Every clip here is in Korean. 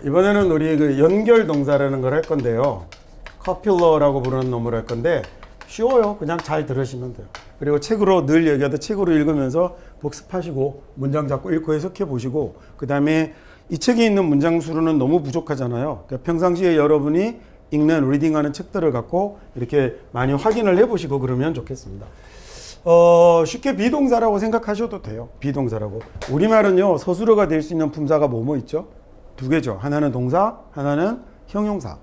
이번에는 우리 그 연결 동사라는 걸 할 건데요. 커필러라고 부르는 놈을 할 건데 쉬워요. 그냥 잘 들으시면 돼요. 그리고 책으로 늘 얘기하듯 책으로 읽으면서 복습하시고 문장 잡고 읽고 해석해 보시고 그 다음에 이 책에 있는 문장 수로는 너무 부족하잖아요. 그러니까 평상시에 여러분이 읽는 리딩하는 책들을 갖고 이렇게 많이 확인을 해보시고 그러면 좋겠습니다. 쉽게 비동사라고 생각하셔도 돼요. 비동사라고. 우리말은요 서술어가 될 수 있는 품사가 뭐뭐 있죠? 두 개죠. 하나는 동사, 하나는 형용사.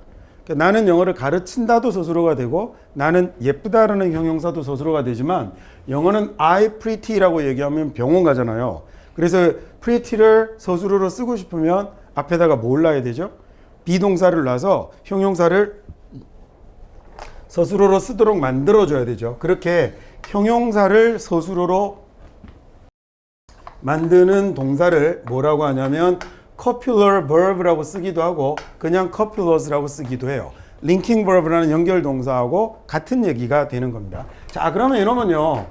그러니까 나는 영어를 가르친다도 서술어가 되고 나는 예쁘다라는 형용사도 서술어가 되지만 영어는 I pretty라고 얘기하면 병원 가잖아요. 그래서 pretty를 서술어로 쓰고 싶으면 앞에다가 뭘 놔야 되죠? 비동사를 놔서 형용사를 서술어로 쓰도록 만들어줘야 되죠. 그렇게 형용사를 서술어로 만드는 동사를 뭐라고 하냐면 copular verb라고 쓰기도 하고 그냥 copulous라고 쓰기도 해요. linking verb라는 연결 동사하고 같은 얘기가 되는 겁니다. 자, 그러면 이러면요.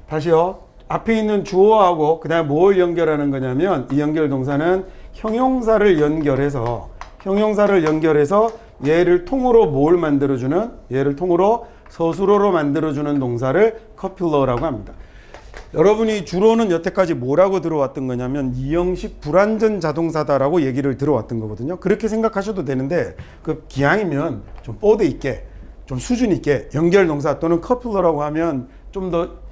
다시요. 앞에 있는 주어하고 그다음에 뭘 연결하는 거냐면 이 연결 동사는 형용사를 연결해서 얘를 통으로 뭘 만들어주는 얘를 통으로 서술어로 만들어주는 동사를 copular라고 합니다. 여러분이 주로는 여태까지 뭐라고 들어왔던 거냐면 이 형식 불완전 자동사다라고 얘기를 들어왔던 거거든요. 그렇게 생각하셔도 되는데 그 기왕이면 좀 뽀드 있게 좀 수준 있게 연결 동사 또는 copular라고 하면 좀 더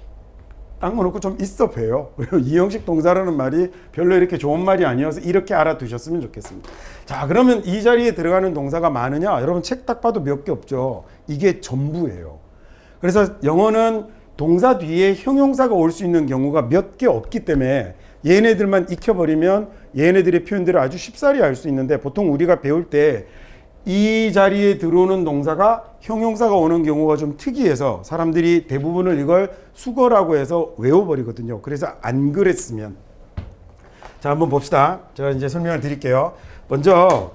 딱 놓고 좀 있어 보여요. 그리고 이 형식 동사라는 말이 별로 이렇게 좋은 말이 아니어서 이렇게 알아두셨으면 좋겠습니다. 자, 그러면 이 자리에 들어가는 동사가 많으냐? 여러분 책 딱 봐도 몇 개 없죠. 이게 전부예요. 그래서 영어는 동사 뒤에 형용사가 올 수 있는 경우가 몇 개 없기 때문에 얘네들만 익혀버리면 얘네들의 표현들을 아주 쉽사리 알 수 있는데 보통 우리가 배울 때 이 자리에 들어오는 동사가 형용사가 오는 경우가 좀 특이해서 사람들이 대부분을 이걸 수거라고 해서 외워버리거든요. 그래서 안 그랬으면 자 한번 봅시다. 제가 이제 설명을 드릴게요. 먼저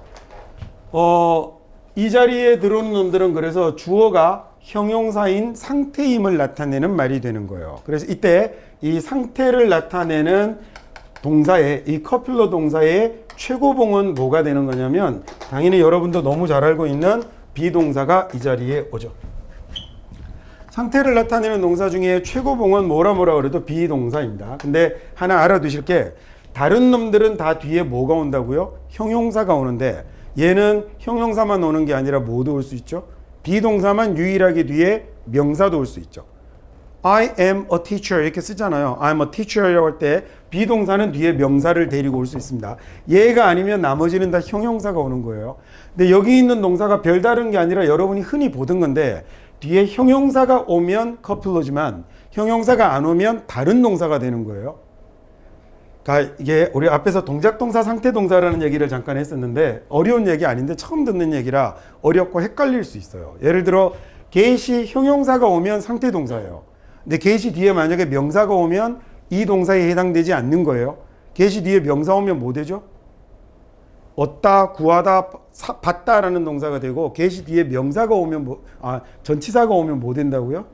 이 자리에 들어오는 놈들은 그래서 주어가 형용사인 상태임을 나타내는 말이 되는 거예요. 그래서 이때 이 상태를 나타내는 동사의 이 커플러 동사의 최고봉은 뭐가 되는 거냐면 당연히 여러분도 너무 잘 알고 있는 비동사가 이 자리에 오죠. 상태를 나타내는 동사 중에 최고봉은 뭐라 그래도 비동사입니다. 근데 하나 알아두실 게 다른 놈들은 다 뒤에 뭐가 온다고요? 형용사가 오는데 얘는 형용사만 오는 게 아니라 뭐도 올 수 있죠? 비동사만 유일하게 뒤에 명사도 올 수 있죠. I am a teacher 이렇게 쓰잖아요. I'm a teacher이라고 할 때 비동사는 뒤에 명사를 데리고 올 수 있습니다. 얘가 아니면 나머지는 다 형용사가 오는 거예요. 근데 여기 있는 동사가 별다른 게 아니라 여러분이 흔히 보던 건데 뒤에 형용사가 오면 커플러지만 형용사가 안 오면 다른 동사가 되는 거예요. 그러니까 이게 우리 앞에서 동작동사 상태동사라는 얘기를 잠깐 했었는데 어려운 얘기 아닌데 처음 듣는 얘기라 어렵고 헷갈릴 수 있어요. 예를 들어 get이 형용사가 오면 상태동사예요. 근데 get이 뒤에 만약에 명사가 오면 이 동사에 해당되지 않는 거예요. get이 뒤에 명사 오면 뭐 되죠? 얻다, 구하다, 받다라는 동사가 되고 get이 뒤에 명사가 오면 전치사가 오면 뭐 된다고요?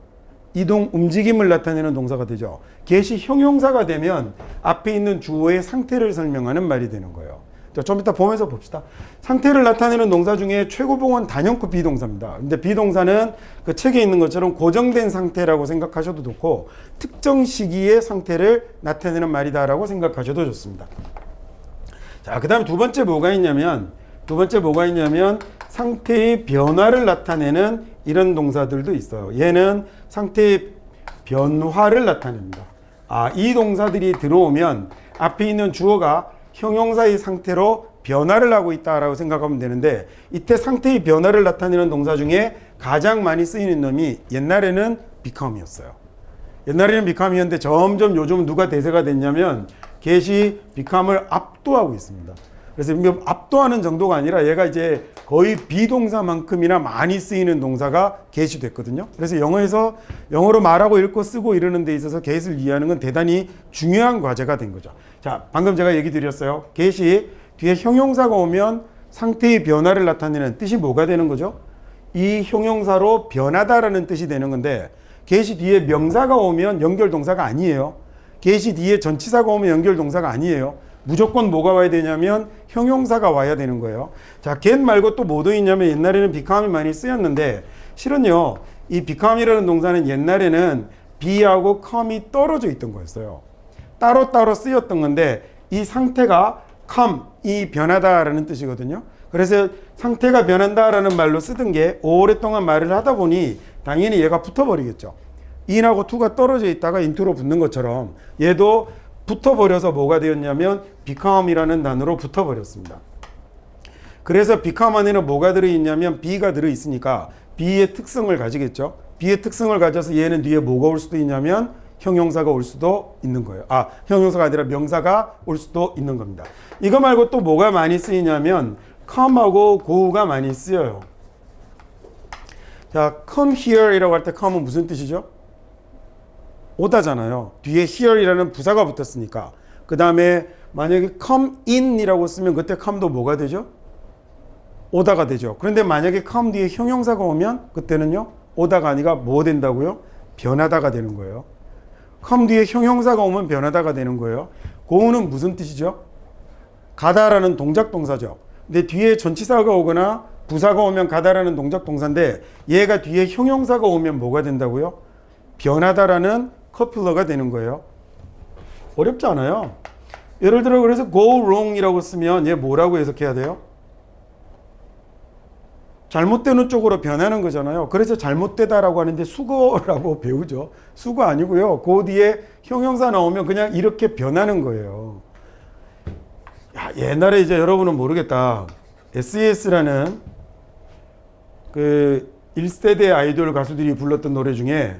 이동, 움직임을 나타내는 동사가 되죠. get이 형용사가 되면 앞에 있는 주어의 상태를 설명하는 말이 되는 거예요. 자, 좀 이따 보면서 봅시다. 상태를 나타내는 동사 중에 최고봉은 단연코 비동사입니다. 근데 비동사는 그 책에 있는 것처럼 고정된 상태라고 생각하셔도 좋고 특정 시기의 상태를 나타내는 말이다라고 생각하셔도 좋습니다. 자, 그 다음에 두 번째 뭐가 있냐면 상태의 변화를 나타내는 이런 동사들도 있어요. 얘는 상태의 변화를 나타냅니다. 이 동사들이 들어오면 앞에 있는 주어가 형용사의 상태로 변화를 하고 있다라고 생각하면 되는데 이때 상태의 변화를 나타내는 동사 중에 가장 많이 쓰이는 놈이 옛날에는 become이었어요. 옛날에는 become이었는데 점점 요즘 누가 대세가 됐냐면 get이 become을 압도하고 있습니다. 그래서 압도하는 정도가 아니라 얘가 이제 거의 비동사만큼이나 많이 쓰이는 동사가 get이 됐거든요. 그래서 영어로 말하고 읽고 쓰고 이러는 데 있어서 get을 이해하는 건 대단히 중요한 과제가 된 거죠. 자, 방금 제가 얘기 드렸어요. get이 뒤에 형용사가 오면 상태의 변화를 나타내는 뜻이 뭐가 되는 거죠? 이 형용사로 변하다라는 뜻이 되는 건데 get이 뒤에 명사가 오면 연결동사가 아니에요. get이 뒤에 전치사가 오면 연결동사가 아니에요. 무조건 뭐가 와야 되냐면 형용사가 와야 되는 거예요. 자, get 말고 또 뭐 도 있냐면 옛날에는 become이 많이 쓰였는데 실은요. 이 become이라는 동사는 옛날에는 be하고 come이 떨어져 있던 거였어요. 따로따로 쓰였던 건데 이 상태가 come이 변하다라는 뜻이거든요. 그래서 상태가 변한다라는 말로 쓰던 게 오랫동안 말을 하다 보니 당연히 얘가 붙어버리겠죠. in하고 to가 떨어져 있다가 into로 붙는 것처럼 얘도 붙어버려서 뭐가 되었냐면 become이라는 단어로 붙어버렸습니다. 그래서 become 안에는 뭐가 들어있냐면 be가 들어있으니까 be의 특성을 가지겠죠. be의 특성을 가져서 얘는 뒤에 뭐가 올 수도 있냐면 형용사가 올 수도 있는 거예요. 아, 형용사가 아니라 명사가 올 수도 있는 겁니다. 이거 말고 또 뭐가 많이 쓰이냐면 come하고 go가 많이 쓰여요. 자, come here 이라고 할 때 come은 무슨 뜻이죠? 오다잖아요. 뒤에 here이라는 부사가 붙었으니까. 그 다음에 만약에 come in 이라고 쓰면 그때 come도 뭐가 되죠? 오다가 되죠. 그런데 만약에 come 뒤에 형용사가 오면 그때는요, 오다가 아니라 뭐 된다고요? 변하다가 되는 거예요. come 뒤에 형용사가 오면 변하다가 되는 거예요. go는 무슨 뜻이죠? 가다라는 동작 동사죠. 근데 뒤에 전치사가 오거나 부사가 오면 가다라는 동작 동사인데 얘가 뒤에 형용사가 오면 뭐가 된다고요? 변하다라는 커플러가 되는 거예요. 어렵지 않아요. 예를 들어 그래서 go wrong이라고 쓰면 얘 뭐라고 해석해야 돼요? 잘못되는 쪽으로 변하는 거잖아요. 그래서 잘못되다라고 하는데 수거라고 배우죠. 수거 아니고요. 그 뒤에 형용사 나오면 그냥 이렇게 변하는 거예요. 야, 옛날에 이제 여러분은 모르겠다. SES라는 그 1세대 아이돌 가수들이 불렀던 노래 중에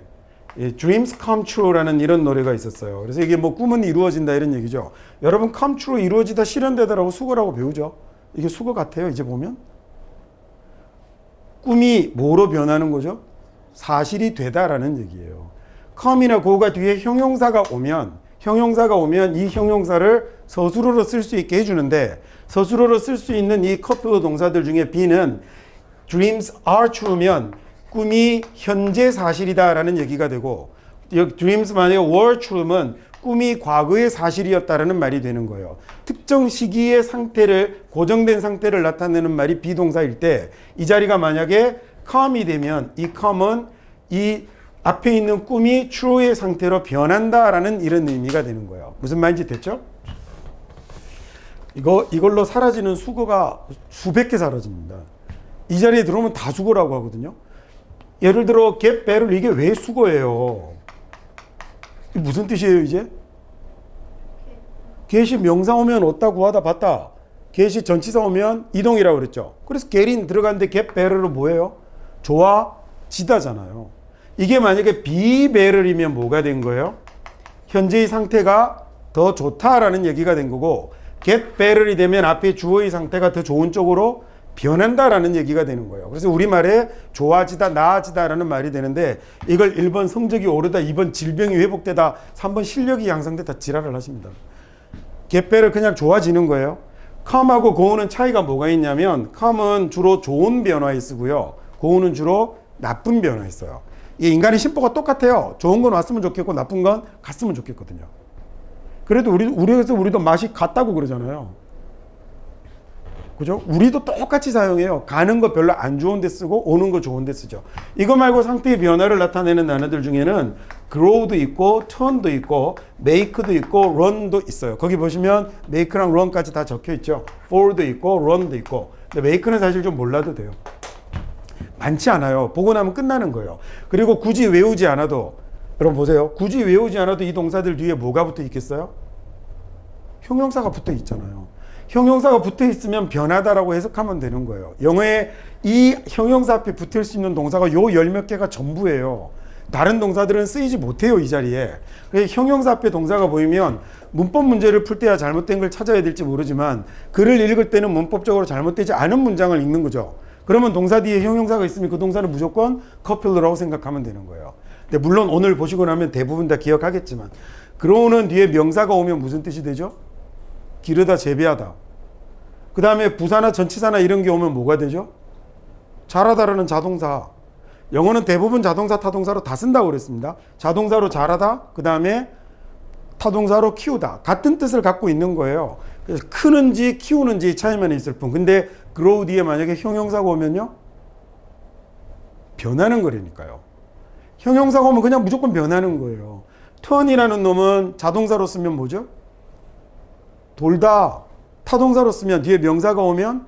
Dreams Come True라는 이런 노래가 있었어요. 그래서 이게 뭐 꿈은 이루어진다 이런 얘기죠. 여러분 come true 이루어지다 실현되다라고 수거라고 배우죠. 이게 수거 같아요. 이제 보면 꿈이 뭐로 변하는 거죠? 사실이 되다라는 얘기예요. come이나 go가 뒤에 형용사가 오면 이 형용사를 서술어로 쓸 수 있게 해주는데 서술어로 쓸 수 있는 이 커플 동사들 중에 B는 dreams are true면 꿈이 현재 사실이다라는 얘기가 되고 dreams 만약에 were true면 꿈이 과거의 사실이었다라는 말이 되는 거예요. 특정 시기의 상태를 고정된 상태를 나타내는 말이 비동사일 때 이 자리가 만약에 come이 되면 이 come은 이 앞에 있는 꿈이 true의 상태로 변한다라는 이런 의미가 되는 거예요. 무슨 말인지 됐죠? 이걸로 사라지는 수거가 수백 개 사라집니다. 이 자리에 들어오면 다 수거라고 하거든요. 예를 들어 get better 이게 왜 수거예요? 이게 무슨 뜻이에요 이제? get이 명사 오면 얻다 구하다 봤다. get이 전치사 오면 이동이라고 그랬죠. 그래서 get in 들어갔는데 get better로 뭐예요? 좋아지다잖아요. 이게 만약에 be better이면 뭐가 된 거예요? 현재의 상태가 더 좋다라는 얘기가 된 거고 get better이 되면 앞에 주어의 상태가 더 좋은 쪽으로 변한다라는 얘기가 되는 거예요. 그래서 우리말에 좋아지다, 나아지다라는 말이 되는데 이걸 1번 성적이 오르다, 2번 질병이 회복되다, 3번 실력이 향상되다 지랄을 하십니다. get better 그냥 좋아지는 거예요. come하고 go는 차이가 뭐가 있냐면 come은 주로 좋은 변화에 쓰고요. go는 주로 나쁜 변화에 써요. 이 인간의 심보가 똑같아요. 좋은 건 왔으면 좋겠고 나쁜 건 갔으면 좋겠거든요. 그래도 우리도 맛이 같다고 그러잖아요. 그죠? 우리도 똑같이 사용해요. 가는 거 별로 안 좋은 데 쓰고 오는 거 좋은 데 쓰죠. 이거 말고 상태의 변화를 나타내는 단어들 중에는 grow도 있고 turn도 있고 make도 있고 run도 있어요. 거기 보시면 make랑 run까지 다 적혀 있죠. for도 있고 run도 있고. 근데 make는 사실 좀 몰라도 돼요. 많지 않아요. 보고 나면 끝나는 거예요. 그리고 굳이 외우지 않아도 여러분 보세요. 굳이 외우지 않아도 이 동사들 뒤에 뭐가 붙어 있겠어요? 형용사가 붙어 있잖아요. 형용사가 붙어 있으면 변하다라고 해석하면 되는 거예요. 영어에 이 형용사 앞에 붙을 수 있는 동사가 요 열 몇 개가 전부예요. 다른 동사들은 쓰이지 못해요, 이 자리에. 형용사 앞에 동사가 보이면 문법 문제를 풀 때야 잘못된 걸 찾아야 될지 모르지만 글을 읽을 때는 문법적으로 잘못되지 않은 문장을 읽는 거죠. 그러면 동사 뒤에 형용사가 있으면 그 동사는 무조건 커플러라고 생각하면 되는 거예요. 근데 물론 오늘 보시고 나면 대부분 다 기억하겠지만 grow는 뒤에 명사가 오면 무슨 뜻이 되죠? 기르다, 재배하다. 그 다음에 부사나 전치사나 이런 게 오면 뭐가 되죠? 잘하다라는 자동사. 영어는 대부분 자동사, 타동사로 다 쓴다고 그랬습니다. 자동사로 잘하다, 그 다음에 타동사로 키우다. 같은 뜻을 갖고 있는 거예요. 그래서 크는지 키우는지 차이만 있을 뿐. 근데 grow 뒤에 만약에 형용사가 오면요, 변하는 거라니까요. 형용사가 오면 그냥 무조건 변하는 거예요. turn이라는 놈은 자동사로 쓰면 뭐죠? 돌다. 타동사로 쓰면 뒤에 명사가 오면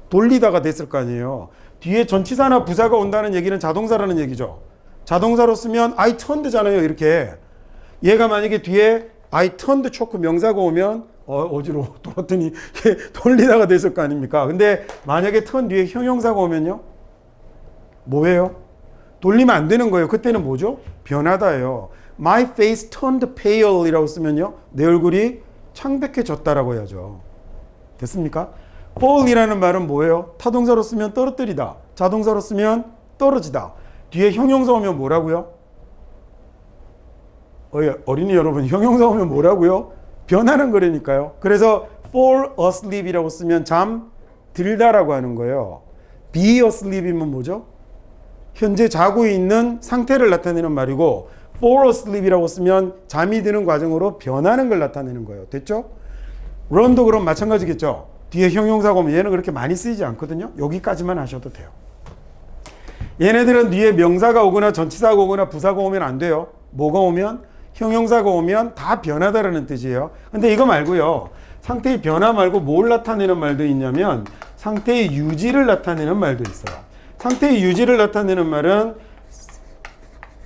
돌리다가 됐을 거 아니에요. 뒤에 전치사나 부사가 온다는 얘기는 자동사라는 얘기죠. 자동사로 쓰면 I turned잖아요. 이렇게. 얘가 만약에 뒤에 I turned choke 명사가 오면 어지러워 돌았더니 돌리다가 됐을 거 아닙니까? 근데 만약에 turn 뒤에 형용사가 오면요, 뭐예요? 돌리면 안 되는 거예요. 그때는 뭐죠? 변하다예요. My face turned pale 이라고 쓰면요, 내 얼굴이 창백해졌다라고 해야죠. 됐습니까? fall이라는 말은 뭐예요? 타동사로 쓰면 떨어뜨리다, 자동사로 쓰면 떨어지다. 뒤에 형용사 오면 뭐라고요? 어린이 여러분, 형용사 오면 뭐라고요? 변하는 거라니까요. 그래서 fall asleep이라고 쓰면 잠 들다라고 하는 거예요. be asleep이면 뭐죠? 현재 자고 있는 상태를 나타내는 말이고, fall asleep이라고 쓰면 잠이 드는 과정으로 변하는 걸 나타내는 거예요. 됐죠? run도 그럼 마찬가지겠죠? 뒤에 형용사가 오면 얘는 그렇게 많이 쓰이지 않거든요. 여기까지만 하셔도 돼요. 얘네들은 뒤에 명사가 오거나 전치사가 오거나 부사가 오면 안 돼요. 뭐가 오면? 형용사가 오면 다 변하다라는 뜻이에요. 근데 이거 말고요, 상태의 변화 말고 뭘 나타내는 말도 있냐면 상태의 유지를 나타내는 말도 있어요. 상태의 유지를 나타내는 말은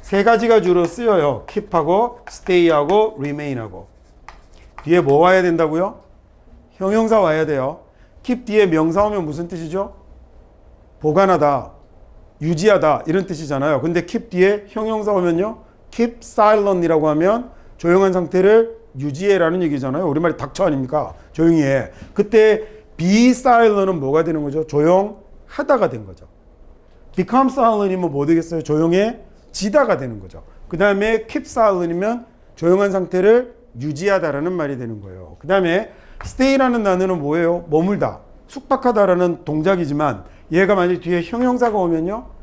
세 가지가 주로 쓰여요. keep하고 stay하고 remain하고. 뒤에 뭐 와야 된다고요? 형용사 와야 돼요. keep 뒤에 명사 오면 무슨 뜻이죠? 보관하다, 유지하다 이런 뜻이잖아요. 근데 keep 뒤에 형용사 오면요, keep silent이라고 하면 조용한 상태를 유지해라는 얘기잖아요. 우리말이 닥쳐 아닙니까? 조용히 해. 그때 be silent은 뭐가 되는 거죠? 조용하다가 된 거죠. become silent이면 뭐 되겠어요? 조용해지다가 되는 거죠. 그 다음에 keep silent이면 조용한 상태를 유지하다라는 말이 되는 거예요. 그 다음에 stay라는 단어는 뭐예요? 머물다, 숙박하다라는 동작이지만 얘가 만약 뒤에 형용사가 오면요,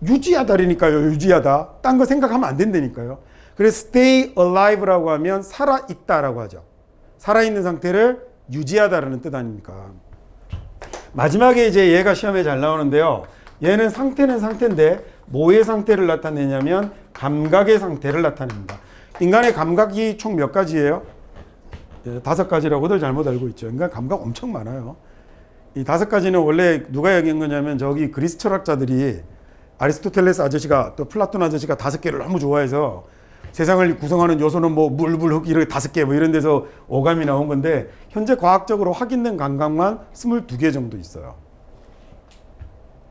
유지하다라니까요. 유지하다. 딴 거 생각하면 안 된다니까요. 그래서 stay alive라고 하면 살아있다라고 하죠. 살아있는 상태를 유지하다라는 뜻 아닙니까? 마지막에 이제 얘가 시험에 잘 나오는데요. 얘는 상태는 상태인데 뭐의 상태를 나타내냐면 감각의 상태를 나타냅니다. 인간의 감각이 총 몇 가지예요? 5가지라고들 잘못 알고 있죠. 인간 감각 엄청 많아요. 이 5가지는 원래 누가 얘기한 거냐면 저기 그리스 철학자들이 아리스토텔레스 아저씨가 또 플라톤 아저씨가 5개를 너무 좋아해서 세상을 구성하는 요소는 뭐 물, 불, 흙 이렇게 5개 뭐 이런 데서 오감이 나온 건데 현재 과학적으로 확인된 감각만 22개 정도 있어요.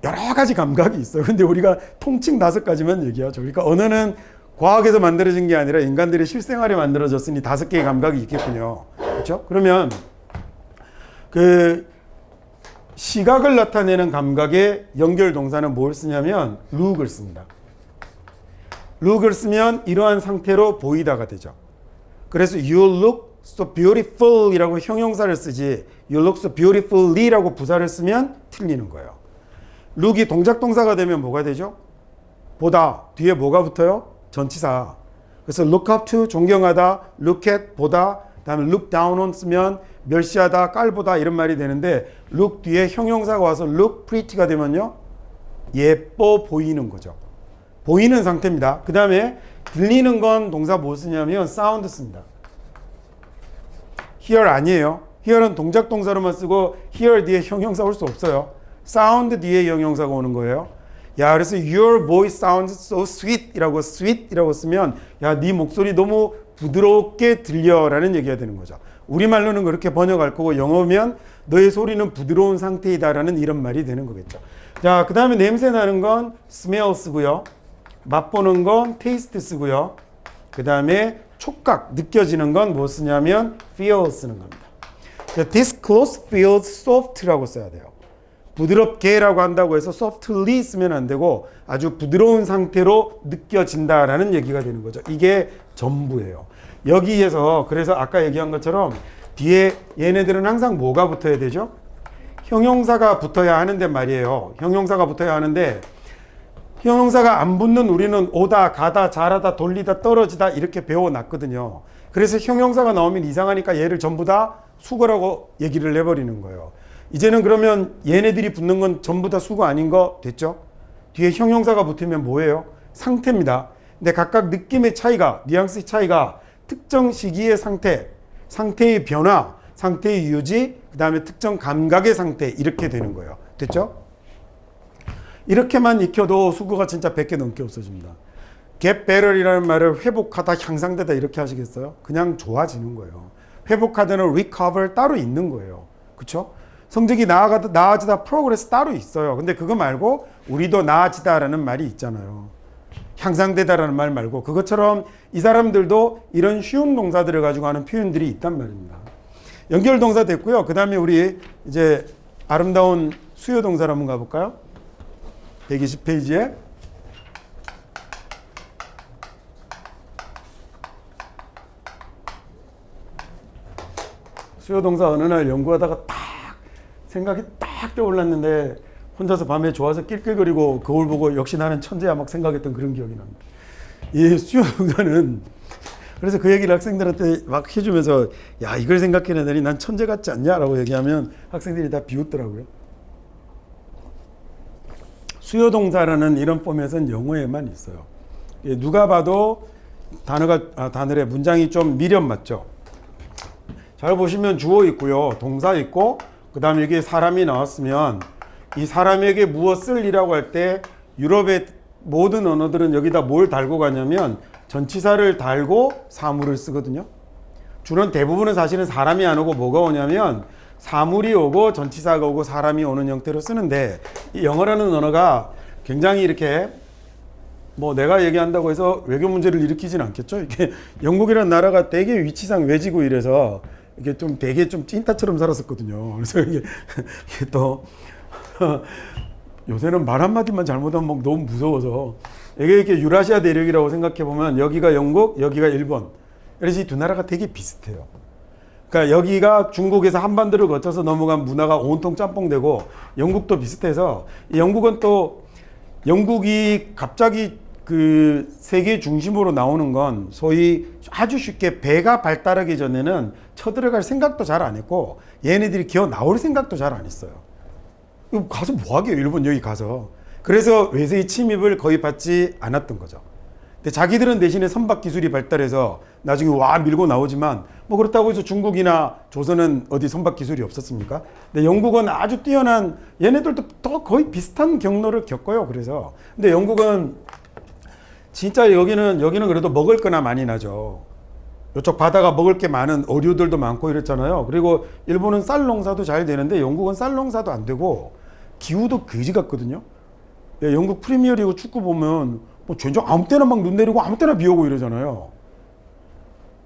여러 가지 감각이 있어요. 근데 우리가 통칭 5가지만 얘기하죠. 그러니까 언어는 과학에서 만들어진 게 아니라 인간들의 실생활에 만들어졌으니 5개의 감각이 있겠군요. 그렇죠? 그러면 그 시각을 나타내는 감각의 연결 동사는 뭘 쓰냐면 look을 씁니다. look을 쓰면 이러한 상태로 보이다가 되죠. 그래서 you look so beautiful 이라고 형용사를 쓰지 you look so beautifully 라고 부사를 쓰면 틀리는 거예요. look이 동작 동사가 되면 뭐가 되죠? 보다. 뒤에 뭐가 붙어요? 전치사. 그래서 look up to 존경하다, look at 보다, 다음에 look down on 쓰면 멸시하다, 깔보다 이런 말이 되는데 look 뒤에 형용사가 와서 look pretty가 되면요, 예뻐 보이는 거죠. 보이는 상태입니다. 그 다음에 들리는 건 동사 뭐 쓰냐면 sound 씁니다. hear 아니에요. hear은 동작 동사로만 쓰고 hear 뒤에 형용사 올 수 없어요. sound 뒤에 형용사가 오는 거예요. 야, 그래서 your voice sounds so sweet 이라고 sweet 이라고 쓰면 야, 네 목소리 너무 부드럽게 들려라는 얘기가 되는 거죠. 우리말로는 그렇게 번역할 거고 영어면 너의 소리는 부드러운 상태이다라는 이런 말이 되는 거겠죠. 자, 그 다음에 냄새 나는 건 smell 쓰고요. 맛보는 건 taste 쓰고요. 그 다음에 촉각, 느껴지는 건 뭐 쓰냐면 feel 쓰는 겁니다. This clothes feels soft라고 써야 돼요. 부드럽게라고 한다고 해서 softly 쓰면 안 되고 아주 부드러운 상태로 느껴진다라는 얘기가 되는 거죠. 이게 전부예요. 여기에서 그래서 아까 얘기한 것처럼 뒤에 얘네들은 항상 뭐가 붙어야 되죠? 형용사가 붙어야 하는데 말이에요. 형용사가 붙어야 하는데 형용사가 안 붙는 우리는 오다, 가다, 잘하다, 돌리다, 떨어지다 이렇게 배워놨거든요. 그래서 형용사가 나오면 이상하니까 얘를 전부 다 수거라고 얘기를 해버리는 거예요. 이제는 그러면 얘네들이 붙는 건 전부 다 수거 아닌 거 됐죠? 뒤에 형용사가 붙으면 뭐예요? 상태입니다. 근데 각각 느낌의 차이가, 뉘앙스의 차이가 특정 시기의 상태, 상태의 변화, 상태의 유지, 그 다음에 특정 감각의 상태 이렇게 되는 거예요. 됐죠? 이렇게만 익혀도 수거가 진짜 100개 넘게 없어집니다. get better이라는 말을 회복하다, 향상되다 이렇게 하시겠어요? 그냥 좋아지는 거예요. 회복하다는 recover 따로 있는 거예요. 그렇죠? 성적이 나아지다 progress 따로 있어요. 근데 그거 말고 우리도 나아지다라는 말이 있잖아요. 향상되다라는 말 말고 그것처럼 이 사람들도 이런 쉬운 동사들을 가지고 하는 표현들이 있단 말입니다. 연결 동사 됐고요. 그 다음에 우리 이제 아름다운 수요 동사를 한번 가볼까요? 120페이지에 수요 동사 어느 날 연구하다가 딱 생각이 딱 떠올랐는데 혼자서 밤에 좋아서 낄낄거리고 거울 보고 역시 나는 천재야 막 생각했던 그런 기억이 납니다. 이 수요 동사는 그래서 그 얘기를 학생들한테 막 해주면서 야 이걸 생각해내더니 난 천재 같지 않냐라고 얘기하면 학생들이 다 비웃더라고요. 수요 동사라는 이런 포맷은 영어에만 있어요. 누가 봐도 단어의 문장이 좀 미련 맞죠? 잘 보시면 주어 있고요. 동사 있고 그 다음에 여기 사람이 나왔으면 이 사람에게 무엇을 이라고 할 때 유럽의 모든 언어들은 여기다 뭘 달고 가냐면 전치사를 달고 사물을 쓰거든요. 주는 대부분은 사실은 사람이 안 오고 뭐가 오냐면 사물이 오고 전치사가 오고 사람이 오는 형태로 쓰는데 이 영어라는 언어가 굉장히 이렇게 뭐 내가 얘기한다고 해서 외교 문제를 일으키진 않겠죠. 이게 영국이라는 나라가 되게 위치상 외지고 이래서 이게 좀 되게 좀 찐따처럼 살았었거든요. 그래서 이게 또 요새는 말 한마디만 잘못하면 막 너무 무서워서 이게 이렇게 유라시아 대륙이라고 생각해 보면 여기가 영국, 여기가 일본. 그래서 이 두 나라가 되게 비슷해요. 그러니까 여기가 중국에서 한반도를 거쳐서 넘어간 문화가 온통 짬뽕되고 영국도 비슷해서 영국은 또 영국이 갑자기 그 세계 중심으로 나오는 건 소위 아주 쉽게 배가 발달하기 전에는 쳐들어갈 생각도 잘 안 했고 얘네들이 기어 나올 생각도 잘 안 했어요. 이거 가서 뭐 하게요? 일본 여기 가서. 그래서 외세의 침입을 거의 받지 않았던 거죠. 근데 자기들은 대신에 선박 기술이 발달해서 나중에 와 밀고 나오지만 뭐 그렇다고 해서 중국이나 조선은 어디 선박 기술이 없었습니까? 근데 영국은 아주 뛰어난 얘네들도 더 거의 비슷한 경로를 겪어요. 그래서 근데 영국은 진짜 여기는 그래도 먹을 거나 많이 나죠. 이쪽 바다가 먹을 게 많은 어류들도 많고 이랬잖아요. 그리고 일본은 쌀 농사도 잘 되는데 영국은 쌀 농사도 안 되고 기후도 거지 같거든요. 예, 영국 프리미어리그 축구 보면 뭐 전혀 아무 때나 막 눈 내리고 아무 때나 비 오고 이러잖아요.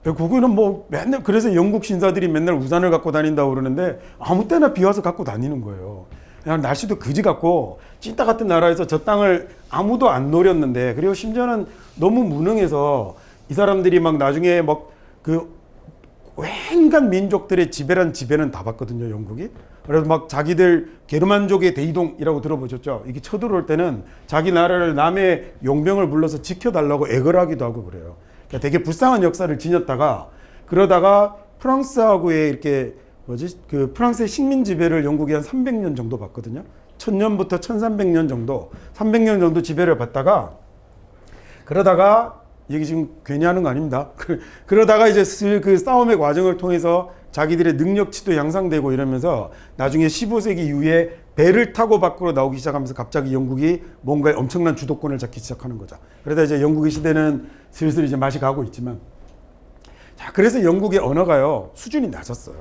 거기는 뭐 맨날 그래서 영국 신사들이 맨날 우산을 갖고 다닌다고 그러는데 아무 때나 비 와서 갖고 다니는 거예요. 그냥 날씨도 거지 같고 찐따 같은 나라에서 저 땅을 아무도 안 노렸는데 그리고 심지어는 너무 무능해서 이 사람들이 막 나중에 막 그 온갖 민족들의 지배는 다 봤거든요, 영국이. 그래서 막 자기들 게르만족의 대이동이라고 들어보셨죠? 이게 쳐들어올 때는 자기 나라를 남의 용병을 불러서 지켜달라고 애걸 하기도 하고 그래요. 그러니까 되게 불쌍한 역사를 지녔다가 그러다가 프랑스하고의 이렇게 그 프랑스의 식민 지배를 영국이 한 300년 정도 받거든요. 1000년부터 1300년 정도, 300년 정도 지배를 받다가 그러다가 이게 지금 괜히 하는 거 아닙니다. 그러다가 이제 그 싸움의 과정을 통해서 자기들의 능력치도 향상되고 이러면서 나중에 15세기 이후에 배를 타고 밖으로 나오기 시작하면서 갑자기 영국이 뭔가 엄청난 주도권을 잡기 시작하는 거죠. 그러다 이제 영국의 시대는 슬슬 이제 맛이 가고 있지만 자, 그래서 영국의 언어가요, 수준이 낮았어요.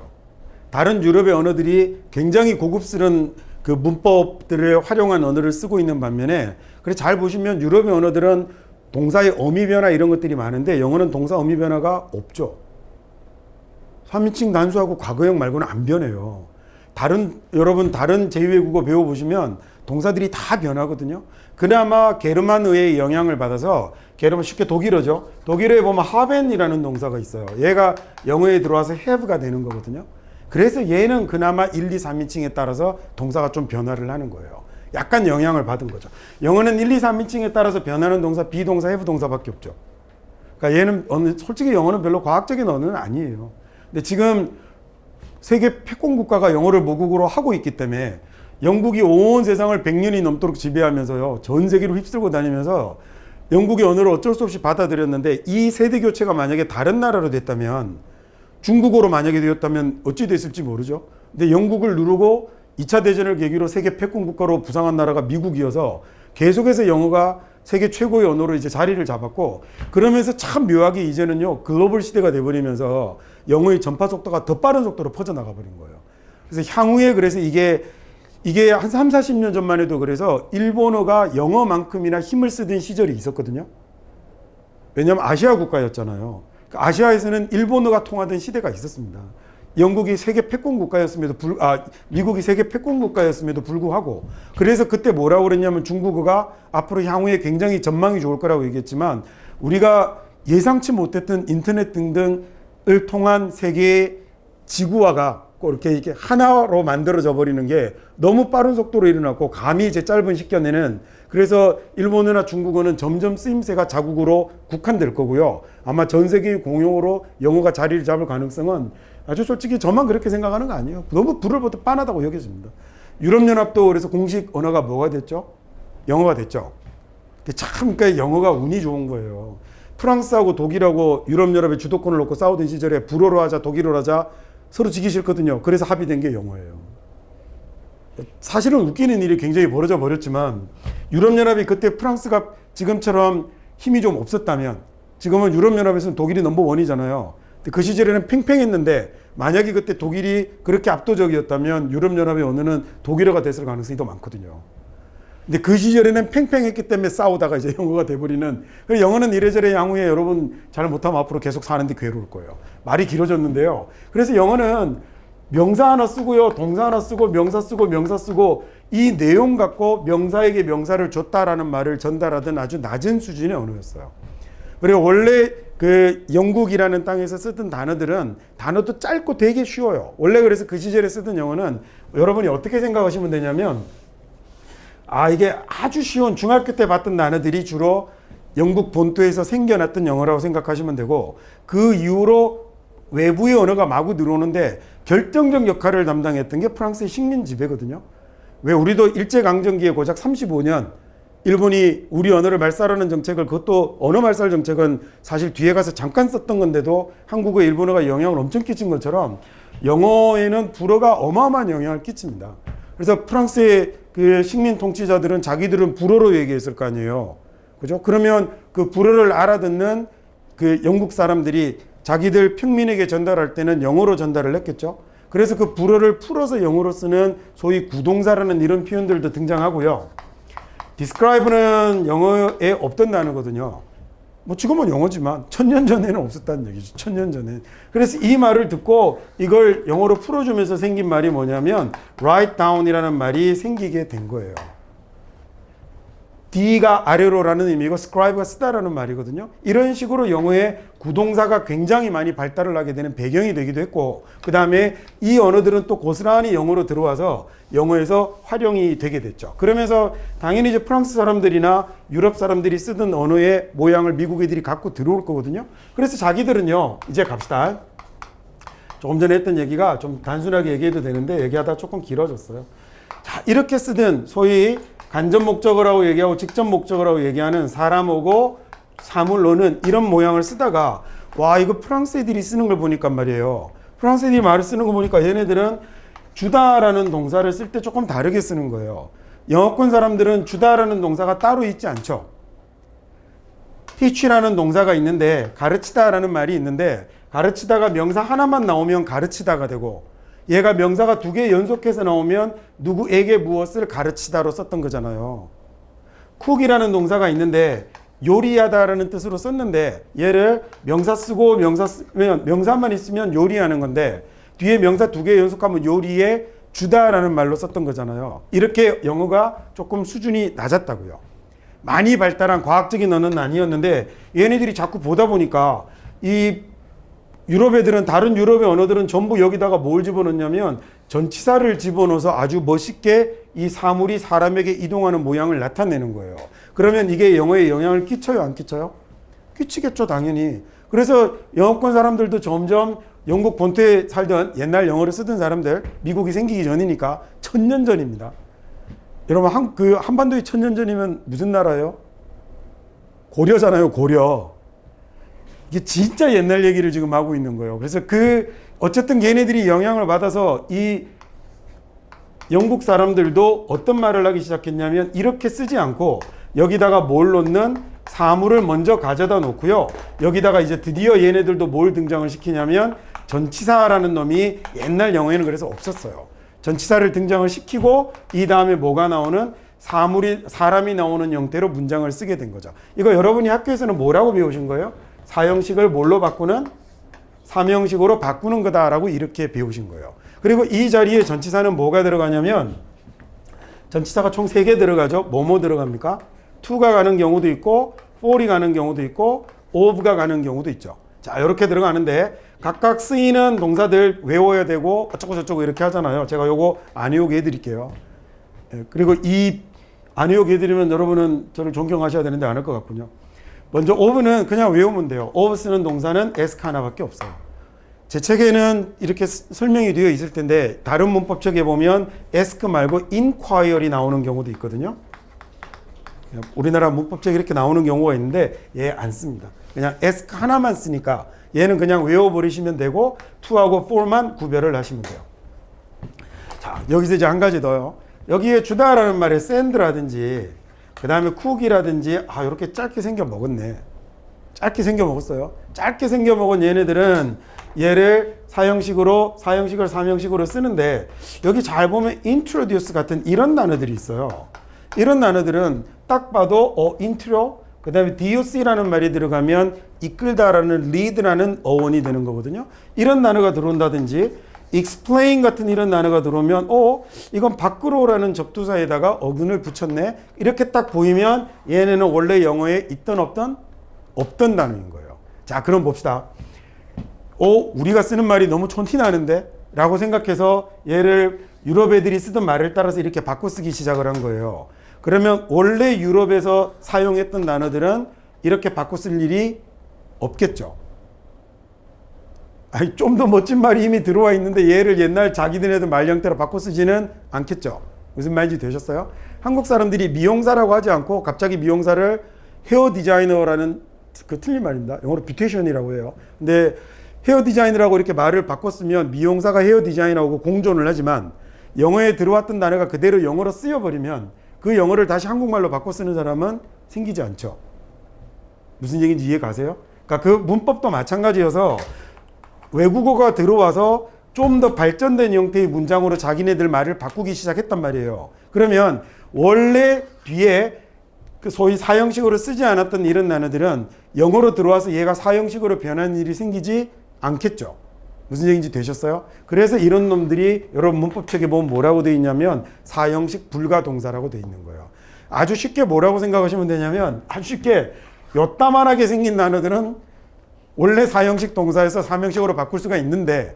다른 유럽의 언어들이 굉장히 고급스러운 그 문법들을 활용한 언어를 쓰고 있는 반면에 그래서 잘 보시면 유럽의 언어들은 동사의 어미 변화 이런 것들이 많은데 영어는 동사 어미 변화가 없죠. 3인칭 단수하고 과거형 말고는 안 변해요. 여러분 다른 제2외국어 배워보시면 동사들이 다 변하거든요. 그나마 게르만어의 영향을 받아서 쉽게 독일어죠. 독일어에 보면 하벤이라는 동사가 있어요. 얘가 영어에 들어와서 have가 되는 거거든요. 그래서 얘는 그나마 1, 2, 3인칭에 따라서 동사가 좀 변화를 하는 거예요. 약간 영향을 받은 거죠. 영어는 1, 2, 3인칭에 따라서 변하는 동사, 비동사, have 동사밖에 없죠. 그러니까 얘는 솔직히 영어는 별로 과학적인 언어는 아니에요. 근데 지금 세계 패권 국가가 영어를 모국어로 하고 있기 때문에 영국이 온 세상을 100년이 넘도록 지배하면서요. 전 세계로 휩쓸고 다니면서 영국의 언어를 어쩔 수 없이 받아들였는데 이 세대 교체가 만약에 다른 나라로 됐다면 중국어로 만약에 되었다면 어찌 됐을지 모르죠. 근데 영국을 누르고 2차 대전을 계기로 세계 패권 국가로 부상한 나라가 미국이어서 계속해서 영어가 세계 최고의 언어로 이제 자리를 잡았고 그러면서 참 묘하게 이제는요 글로벌 시대가 돼버리면서 영어의 전파 속도가 더 빠른 속도로 퍼져나가 버린 거예요. 그래서 향후에 그래서 이게 한 3, 40년 전만 해도 그래서 일본어가 영어만큼이나 힘을 쓰던 시절이 있었거든요. 왜냐하면 아시아 국가였잖아요. 그러니까 아시아에서는 일본어가 통하던 시대가 있었습니다. 영국이 세계 패권 국가였음에도 미국이 세계 패권 국가였음에도 불구하고 그래서 그때 뭐라고 그랬냐면 중국어가 앞으로 향후에 굉장히 전망이 좋을 거라고 얘기했지만 우리가 예상치 못했던 인터넷 등등을 통한 세계의 지구화가 이렇게 하나로 만들어져 버리는 게 너무 빠른 속도로 일어났고 감히 이제 짧은 시간 내는 그래서 일본어나 중국어는 점점 쓰임새가 자국으로 국한될 거고요. 아마 전 세계의 공용어로 영어가 자리를 잡을 가능성은 아주 솔직히 저만 그렇게 생각하는 거 아니에요. 너무 불을 보듯 빤하다고 여겨집니다. 유럽연합도 그래서 공식 언어가 뭐가 됐죠? 영어가 됐죠. 참 그러니까 영어가 운이 좋은 거예요. 프랑스하고 독일하고 유럽연합의 주도권을 놓고 싸우던 시절에 불어로 하자 독일어로 하자 서로 지기 싫거든요. 그래서 합의된 게 영어예요. 사실은 웃기는 일이 굉장히 벌어져 버렸지만 유럽연합이 그때 프랑스가 지금처럼 힘이 좀 없었다면 지금은 유럽연합에서는 독일이 넘버원이잖아요. 그 시절에는 팽팽했는데 만약에 그때 독일이 그렇게 압도적이었다면 유럽연합의 언어는 독일어가 됐을 가능성이 더 많거든요. 근데 그 시절에는 팽팽했기 때문에 싸우다가 이제 영어가 돼버리는 영어는 이래저래 향후에 여러분 잘 못하면 앞으로 계속 사는데 괴로울 거예요. 말이 길어졌는데요. 그래서 영어는 명사 하나 쓰고요. 동사 하나 쓰고 명사 쓰고 명사 쓰고 이 내용 갖고 명사에게 명사를 줬다라는 말을 전달하던 아주 낮은 수준의 언어였어요. 그리고 원래 그 영국이라는 땅에서 쓰던 단어도 짧고 되게 쉬워요. 원래 그래서 그 시절에 쓰던 영어는 여러분이 어떻게 생각하시면 되냐면 이게 아주 쉬운 중학교 때 봤던 단어들이 주로 영국 본토에서 생겨났던 영어라고 생각하시면 되고 그 이후로 외부의 언어가 마구 들어오는데 결정적 역할을 담당했던 게 프랑스의 식민 지배거든요. 왜 우리도 일제강점기에 고작 35년 일본이 우리 언어를 말살하는 정책을 그것도 언어 말살 정책은 사실 뒤에 가서 잠깐 썼던 건데도 한국어 일본어가 영향을 엄청 끼친 것처럼 영어에는 불어가 어마어마한 영향을 끼칩니다. 그래서 프랑스의 그 식민 통치자들은 자기들은 불어로 얘기했을 거 아니에요. 그죠? 그러면 그 불어를 알아듣는 그 영국 사람들이 자기들 평민에게 전달할 때는 영어로 전달을 했겠죠. 그래서 그 불어를 풀어서 영어로 쓰는 소위 구동사라는 이런 표현들도 등장하고요. describe는 영어에 없던 단어거든요. 뭐 지금은 영어지만 1000년 전에는 없었다는 얘기죠. 1000년 전에. 그래서 이 말을 듣고 이걸 영어로 풀어주면서 생긴 말이 뭐냐면 write down이라는 말이 생기게 된 거예요. D가 아래로라는 의미고 scribe가 쓰다라는 말이거든요. 이런 식으로 영어의 구동사가 굉장히 많이 발달을 하게 되는 배경이 되기도 했고 그 다음에 이 언어들은 또 고스란히 영어로 들어와서 영어에서 활용이 되게 됐죠. 그러면서 당연히 이제 프랑스 사람들이나 유럽 사람들이 쓰던 언어의 모양을 미국 애들이 갖고 들어올 거거든요. 그래서 자기들은요. 이제 갑시다. 조금 전에 했던 얘기가 좀 단순하게 얘기해도 되는데 얘기하다 조금 길어졌어요. 자, 이렇게 쓰던 소위 간접 목적어라고 얘기하고 직접 목적어라고 얘기하는 사람하고 사물로는 이런 모양을 쓰다가 와 이거 프랑스 애들이 쓰는 걸 보니까 말이에요. 프랑스 애들이 말을 쓰는 거 보니까 얘네들은 주다라는 동사를 쓸 때 조금 다르게 쓰는 거예요. 영어권 사람들은 주다라는 동사가 따로 있지 않죠. teach라는 동사가 있는데 가르치다라는 말이 있는데 가르치다가 명사 하나만 나오면 가르치다가 되고 얘가 명사가 2개 연속해서 나오면 누구에게 무엇을 가르치다로 썼던 거잖아요. cook이라는 동사가 있는데 요리하다라는 뜻으로 썼는데 얘를 명사 쓰고 명사만 있으면 요리하는 건데 뒤에 명사 2개 연속하면 요리에 주다라는 말로 썼던 거잖아요. 이렇게 영어가 조금 수준이 낮았다고요. 많이 발달한 과학적인 언어는 아니었는데 얘네들이 자꾸 보다 보니까 이 유럽 애들은 다른 유럽의 언어들은 전부 여기다가 뭘 집어넣냐면 전치사를 집어넣어서 아주 멋있게 이 사물이 사람에게 이동하는 모양을 나타내는 거예요. 그러면 이게 영어에 영향을 끼쳐요, 안 끼쳐요? 끼치겠죠, 당연히. 그래서 영어권 사람들도 점점 영국 본토에 살던 옛날 영어를 쓰던 사람들, 미국이 생기기 전이니까 1000년 전입니다. 여러분, 한반도에 1000년 전이면 무슨 나라예요? 고려잖아요, 고려. 이게 진짜 옛날 얘기를 지금 하고 있는 거예요. 그래서 어쨌든 걔네들이 영향을 받아서 이 영국 사람들도 어떤 말을 하기 시작했냐면 이렇게 쓰지 않고 여기다가 뭘 넣는 사물을 먼저 가져다 놓고요. 여기다가 이제 드디어 얘네들도 뭘 등장을 시키냐면 전치사라는 놈이 옛날 영어에는 그래서 없었어요. 전치사를 등장을 시키고 이 다음에 뭐가 나오는 사람이 나오는 형태로 문장을 쓰게 된 거죠. 이거 여러분이 학교에서는 뭐라고 배우신 거예요? 사형식을 뭘로 바꾸는? 삼형식으로 바꾸는 거다라고 이렇게 배우신 거예요. 그리고 이 자리에 전치사는 뭐가 들어가냐면 전치사가 총 3개 들어가죠. 뭐뭐 들어갑니까? to가 가는 경우도 있고 for이 가는 경우도 있고 of가 가는 경우도 있죠. 자, 이렇게 들어가는데 각각 쓰이는 동사들 외워야 되고 어쩌고 저쩌고 이렇게 하잖아요. 제가 요거 안 외우게 해드릴게요. 그리고 안 외우게 해드리면 여러분은 저를 존경하셔야 되는데 안 할 것 같군요. 먼저 of는 그냥 외우면 돼요. of 쓰는 동사는 ask 하나밖에 없어요. 제 책에는 이렇게 설명이 되어 있을 텐데 다른 문법책에 보면 ask 말고 inquiry 나오는 경우도 있거든요. 우리나라 문법책에 이렇게 나오는 경우가 있는데 얘 안 씁니다. 그냥 ask 하나만 쓰니까 얘는 그냥 외워버리시면 되고 to하고 for만 구별을 하시면 돼요. 자, 여기서 이제 한 가지 더요. 여기에 주다라는 말에 send라든지 그 다음에 cook이라든지 이렇게 짧게 생겨 먹었네. 짧게 생겨 먹었어요. 짧게 생겨 먹은 얘네들은 얘를 사형식을 삼형식으로 쓰는데 여기 잘 보면 introduce 같은 이런 단어들이 있어요. 이런 단어들은 딱 봐도 intro 그 다음에 doc라는 말이 들어가면 이끌다라는 lead라는 어원이 되는 거거든요. 이런 단어가 들어온다든지 explain 같은 이런 단어가 들어오면 이건 밖으로라는 접두사에다가 어근을 붙였네. 이렇게 딱 보이면 얘네는 원래 영어에 있던 없던 단어인 거예요. 자, 그럼 봅시다. 우리가 쓰는 말이 너무 촌티 나는데? 라고 생각해서 얘를 유럽 애들이 쓰던 말을 따라서 이렇게 바꿔 쓰기 시작을 한 거예요. 그러면 원래 유럽에서 사용했던 단어들은 이렇게 바꿔 쓸 일이 없겠죠. 좀 더 멋진 말이 이미 들어와 있는데 얘를 옛날 자기들의 말 형태로 바꿔 쓰지는 않겠죠. 무슨 말인지 되셨어요? 한국 사람들이 미용사라고 하지 않고 갑자기 미용사를 헤어 디자이너라는 틀린 말입니다. 영어로 뷰티션이라고 해요. 근데 헤어 디자이너라고 이렇게 말을 바꿔 쓰면 미용사가 헤어 디자이너하고 공존을 하지만 영어에 들어왔던 단어가 그대로 영어로 쓰여버리면 그 영어를 다시 한국말로 바꿔 쓰는 사람은 생기지 않죠. 무슨 얘기인지 이해 가세요? 그러니까 그 문법도 마찬가지여서 외국어가 들어와서 좀 더 발전된 형태의 문장으로 자기네들 말을 바꾸기 시작했단 말이에요. 그러면 원래 뒤에 그 소위 사형식으로 쓰지 않았던 이런 단어들은 영어로 들어와서 얘가 사형식으로 변하는 일이 생기지 않겠죠. 무슨 얘기인지 되셨어요? 그래서 이런 놈들이 여러분 문법책에 보면 뭐라고 되어 있냐면 사형식 불가 동사라고 되어 있는 거예요. 아주 쉽게 뭐라고 생각하시면 되냐면 아주 쉽게 요따만하게 생긴 단어들은 원래 사형식 동사에서 삼형식으로 바꿀 수가 있는데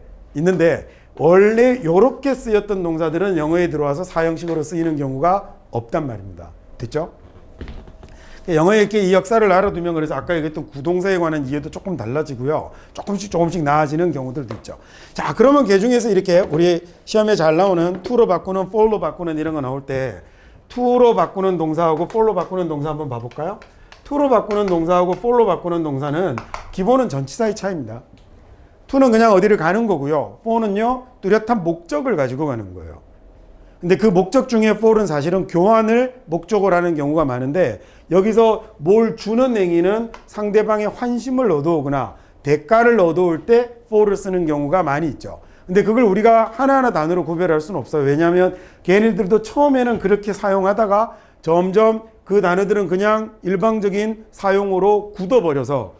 원래 요렇게 쓰였던 동사들은 영어에 들어와서 사형식으로 쓰이는 경우가 없단 말입니다. 됐죠? 영어에 이렇게 이 역사를 알아두면 그래서 아까 얘기했던 구동사에 관한 이해도 조금 달라지고요. 조금씩 나아지는 경우들도 있죠. 자, 그러면 그 중에서 이렇게 우리 시험에 잘 나오는 to로 바꾸는, for로 바꾸는 이런 거 나올 때 to로 바꾸는 동사하고 for로 바꾸는 동사 한번 봐볼까요? to로 바꾸는 동사하고 for로 바꾸는 동사는 기본은 전치사의 차이입니다. to는 그냥 어디를 가는 거고요. for는요, 뚜렷한 목적을 가지고 가는 거예요. 근데 그 목적 중에 for은 사실은 교환을 목적으로 하는 경우가 많은데 여기서 뭘 주는 행위는 상대방의 환심을 얻어오거나 대가를 얻어올 때 for를 쓰는 경우가 많이 있죠. 근데 그걸 우리가 하나하나 단어로 구별할 수는 없어요. 왜냐하면 걔네들도 처음에는 그렇게 사용하다가 점점 그 단어들은 그냥 일방적인 사용으로 굳어버려서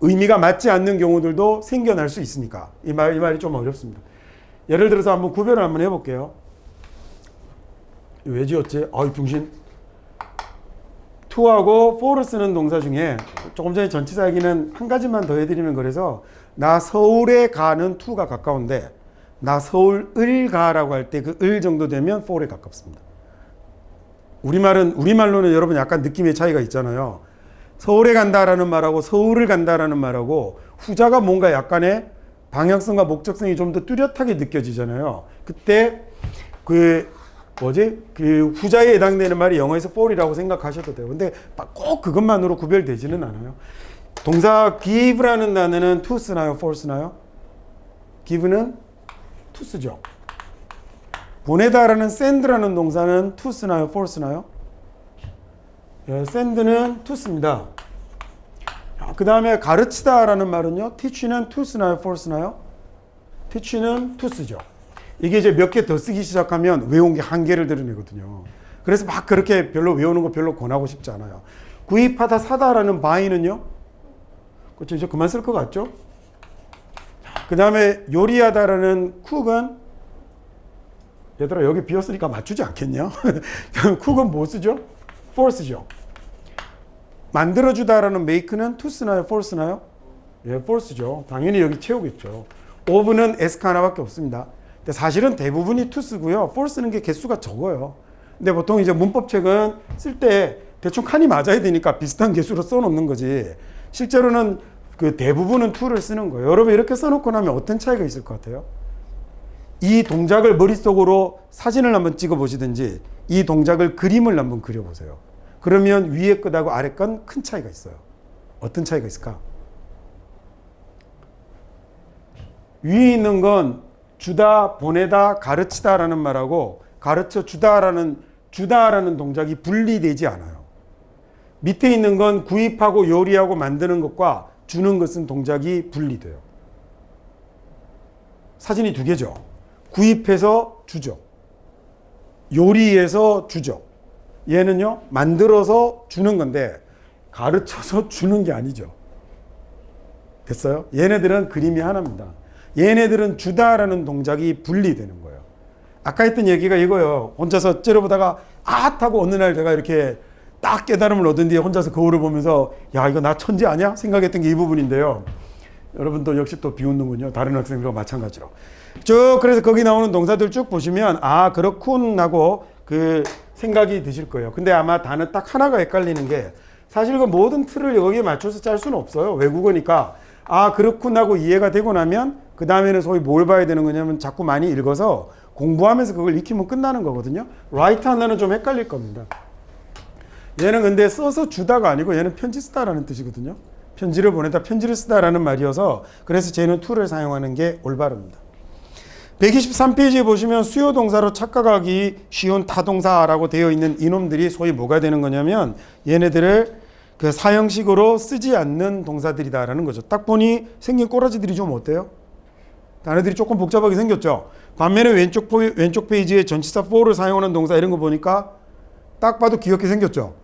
의미가 맞지 않는 경우들도 생겨날 수 있으니까 이 말이 좀 어렵습니다. 예를 들어서 한번 구별을 한번 해볼게요. 왜 지었지? 병신. to하고 for를 쓰는 동사 중에 조금 전에 전치사 얘기는 한 가지만 더 해드리면 그래서 나 서울에 가는 to가 가까운데 나 서울을 가라고 할 때 그 을 정도 되면 for에 가깝습니다. 우리말로는 여러분 약간 느낌의 차이가 있잖아요. 서울에 간다라는 말하고 서울을 간다라는 말하고 후자가 뭔가 약간의 방향성과 목적성이 좀 더 뚜렷하게 느껴지잖아요. 그때 그 후자에 해당되는 말이 영어에서 fall이라고 생각하셔도 돼요. 근데 꼭 그것만으로 구별되지는 않아요. 동사 give라는 단어는 to 쓰나요? for 쓰나요? give는 to 쓰죠. 보내다라는 send라는 동사는 to 쓰나요? for 쓰나요? 예, send는 to 씁니다. 그 다음에 가르치다라는 말은요. teach는 to 쓰나요? for 쓰나요? teach는 to 쓰죠. 이게 이제 몇 개 더 쓰기 시작하면 외운 게 한계를 드러내거든요. 그래서 막 그렇게 별로 외우는 거 별로 권하고 싶지 않아요. 구입하다 사다라는 buy는요. 그렇죠. 이제 그만 쓸 것 같죠? 그 다음에 요리하다라는 cook은 얘들아 여기 비었으니까 맞추지 않겠냐? cook은 뭐 쓰죠? for 쓰죠. 만들어주다라는 make는 to 쓰나요? for 쓰나요? 예, for 쓰죠. 당연히 여기 채우겠죠. of는 s가 하나밖에 없습니다. 근데 사실은 대부분이 to 쓰고요. for 쓰는 게 개수가 적어요. 근데 보통 이제 문법책은 쓸 때 대충 칸이 맞아야 되니까 비슷한 개수로 써놓는 거지. 실제로는 그 대부분은 to를 쓰는 거예요. 여러분 이렇게 써놓고 나면 어떤 차이가 있을 것 같아요? 이 동작을 머릿속으로 사진을 한번 찍어 보시든지 이 동작을 그림을 한번 그려보세요. 그러면 위에 끝하고 아래 건 큰 차이가 있어요. 어떤 차이가 있을까? 위에 있는 건 주다, 보내다, 가르치다라는 말하고 가르쳐 주다라는 동작이 분리되지 않아요. 밑에 있는 건 구입하고 요리하고 만드는 것과 주는 것은 동작이 분리돼요. 사진이 두 개죠. 구입해서 주죠. 요리해서 주죠. 얘는요, 만들어서 주는 건데 가르쳐서 주는 게 아니죠. 됐어요? 얘네들은 그림이 하나입니다. 얘네들은 주다라는 동작이 분리되는 거예요. 아까 했던 얘기가 이거예요. 혼자서 째려보다가 하고 어느 날 제가 이렇게 딱 깨달음을 얻은 뒤에 혼자서 거울을 보면서 야 이거 나 천재 아니야? 생각했던 게 이 부분인데요. 여러분도 역시 또 비웃는군요. 다른 학생들과 마찬가지로. 쭉 그래서 거기 나오는 동사들 쭉 보시면 아 그렇군 하고 그 생각이 드실 거예요. 근데 아마 단어 딱 하나가 헷갈리는 게 사실 그 모든 틀을 여기에 맞춰서 짤 수는 없어요. 외국어니까 아 그렇군 하고 이해가 되고 나면 그 다음에는 소위 뭘 봐야 되는 거냐면 자꾸 많이 읽어서 공부하면서 그걸 익히면 끝나는 거거든요. write 하나는 좀 헷갈릴 겁니다. 얘는 근데 써서 주다가 아니고 얘는 편지 쓰다라는 뜻이거든요. 편지를 보내다 편지를 쓰다라는 말이어서 그래서 쟤는 to를 사용하는 게 올바릅니다. 123페이지에 보시면 수요 동사로 착각하기 쉬운 타동사라고 되어 있는 이놈들이 소위 뭐가 되는 거냐면 얘네들을 그 사형식으로 쓰지 않는 동사들이다라는 거죠. 딱 보니 생긴 꼬라지들이 좀 어때요? 단어들이 조금 복잡하게 생겼죠. 반면에 왼쪽 페이지에 전치사 for를 사용하는 동사 이런 거 보니까 딱 봐도 귀엽게 생겼죠.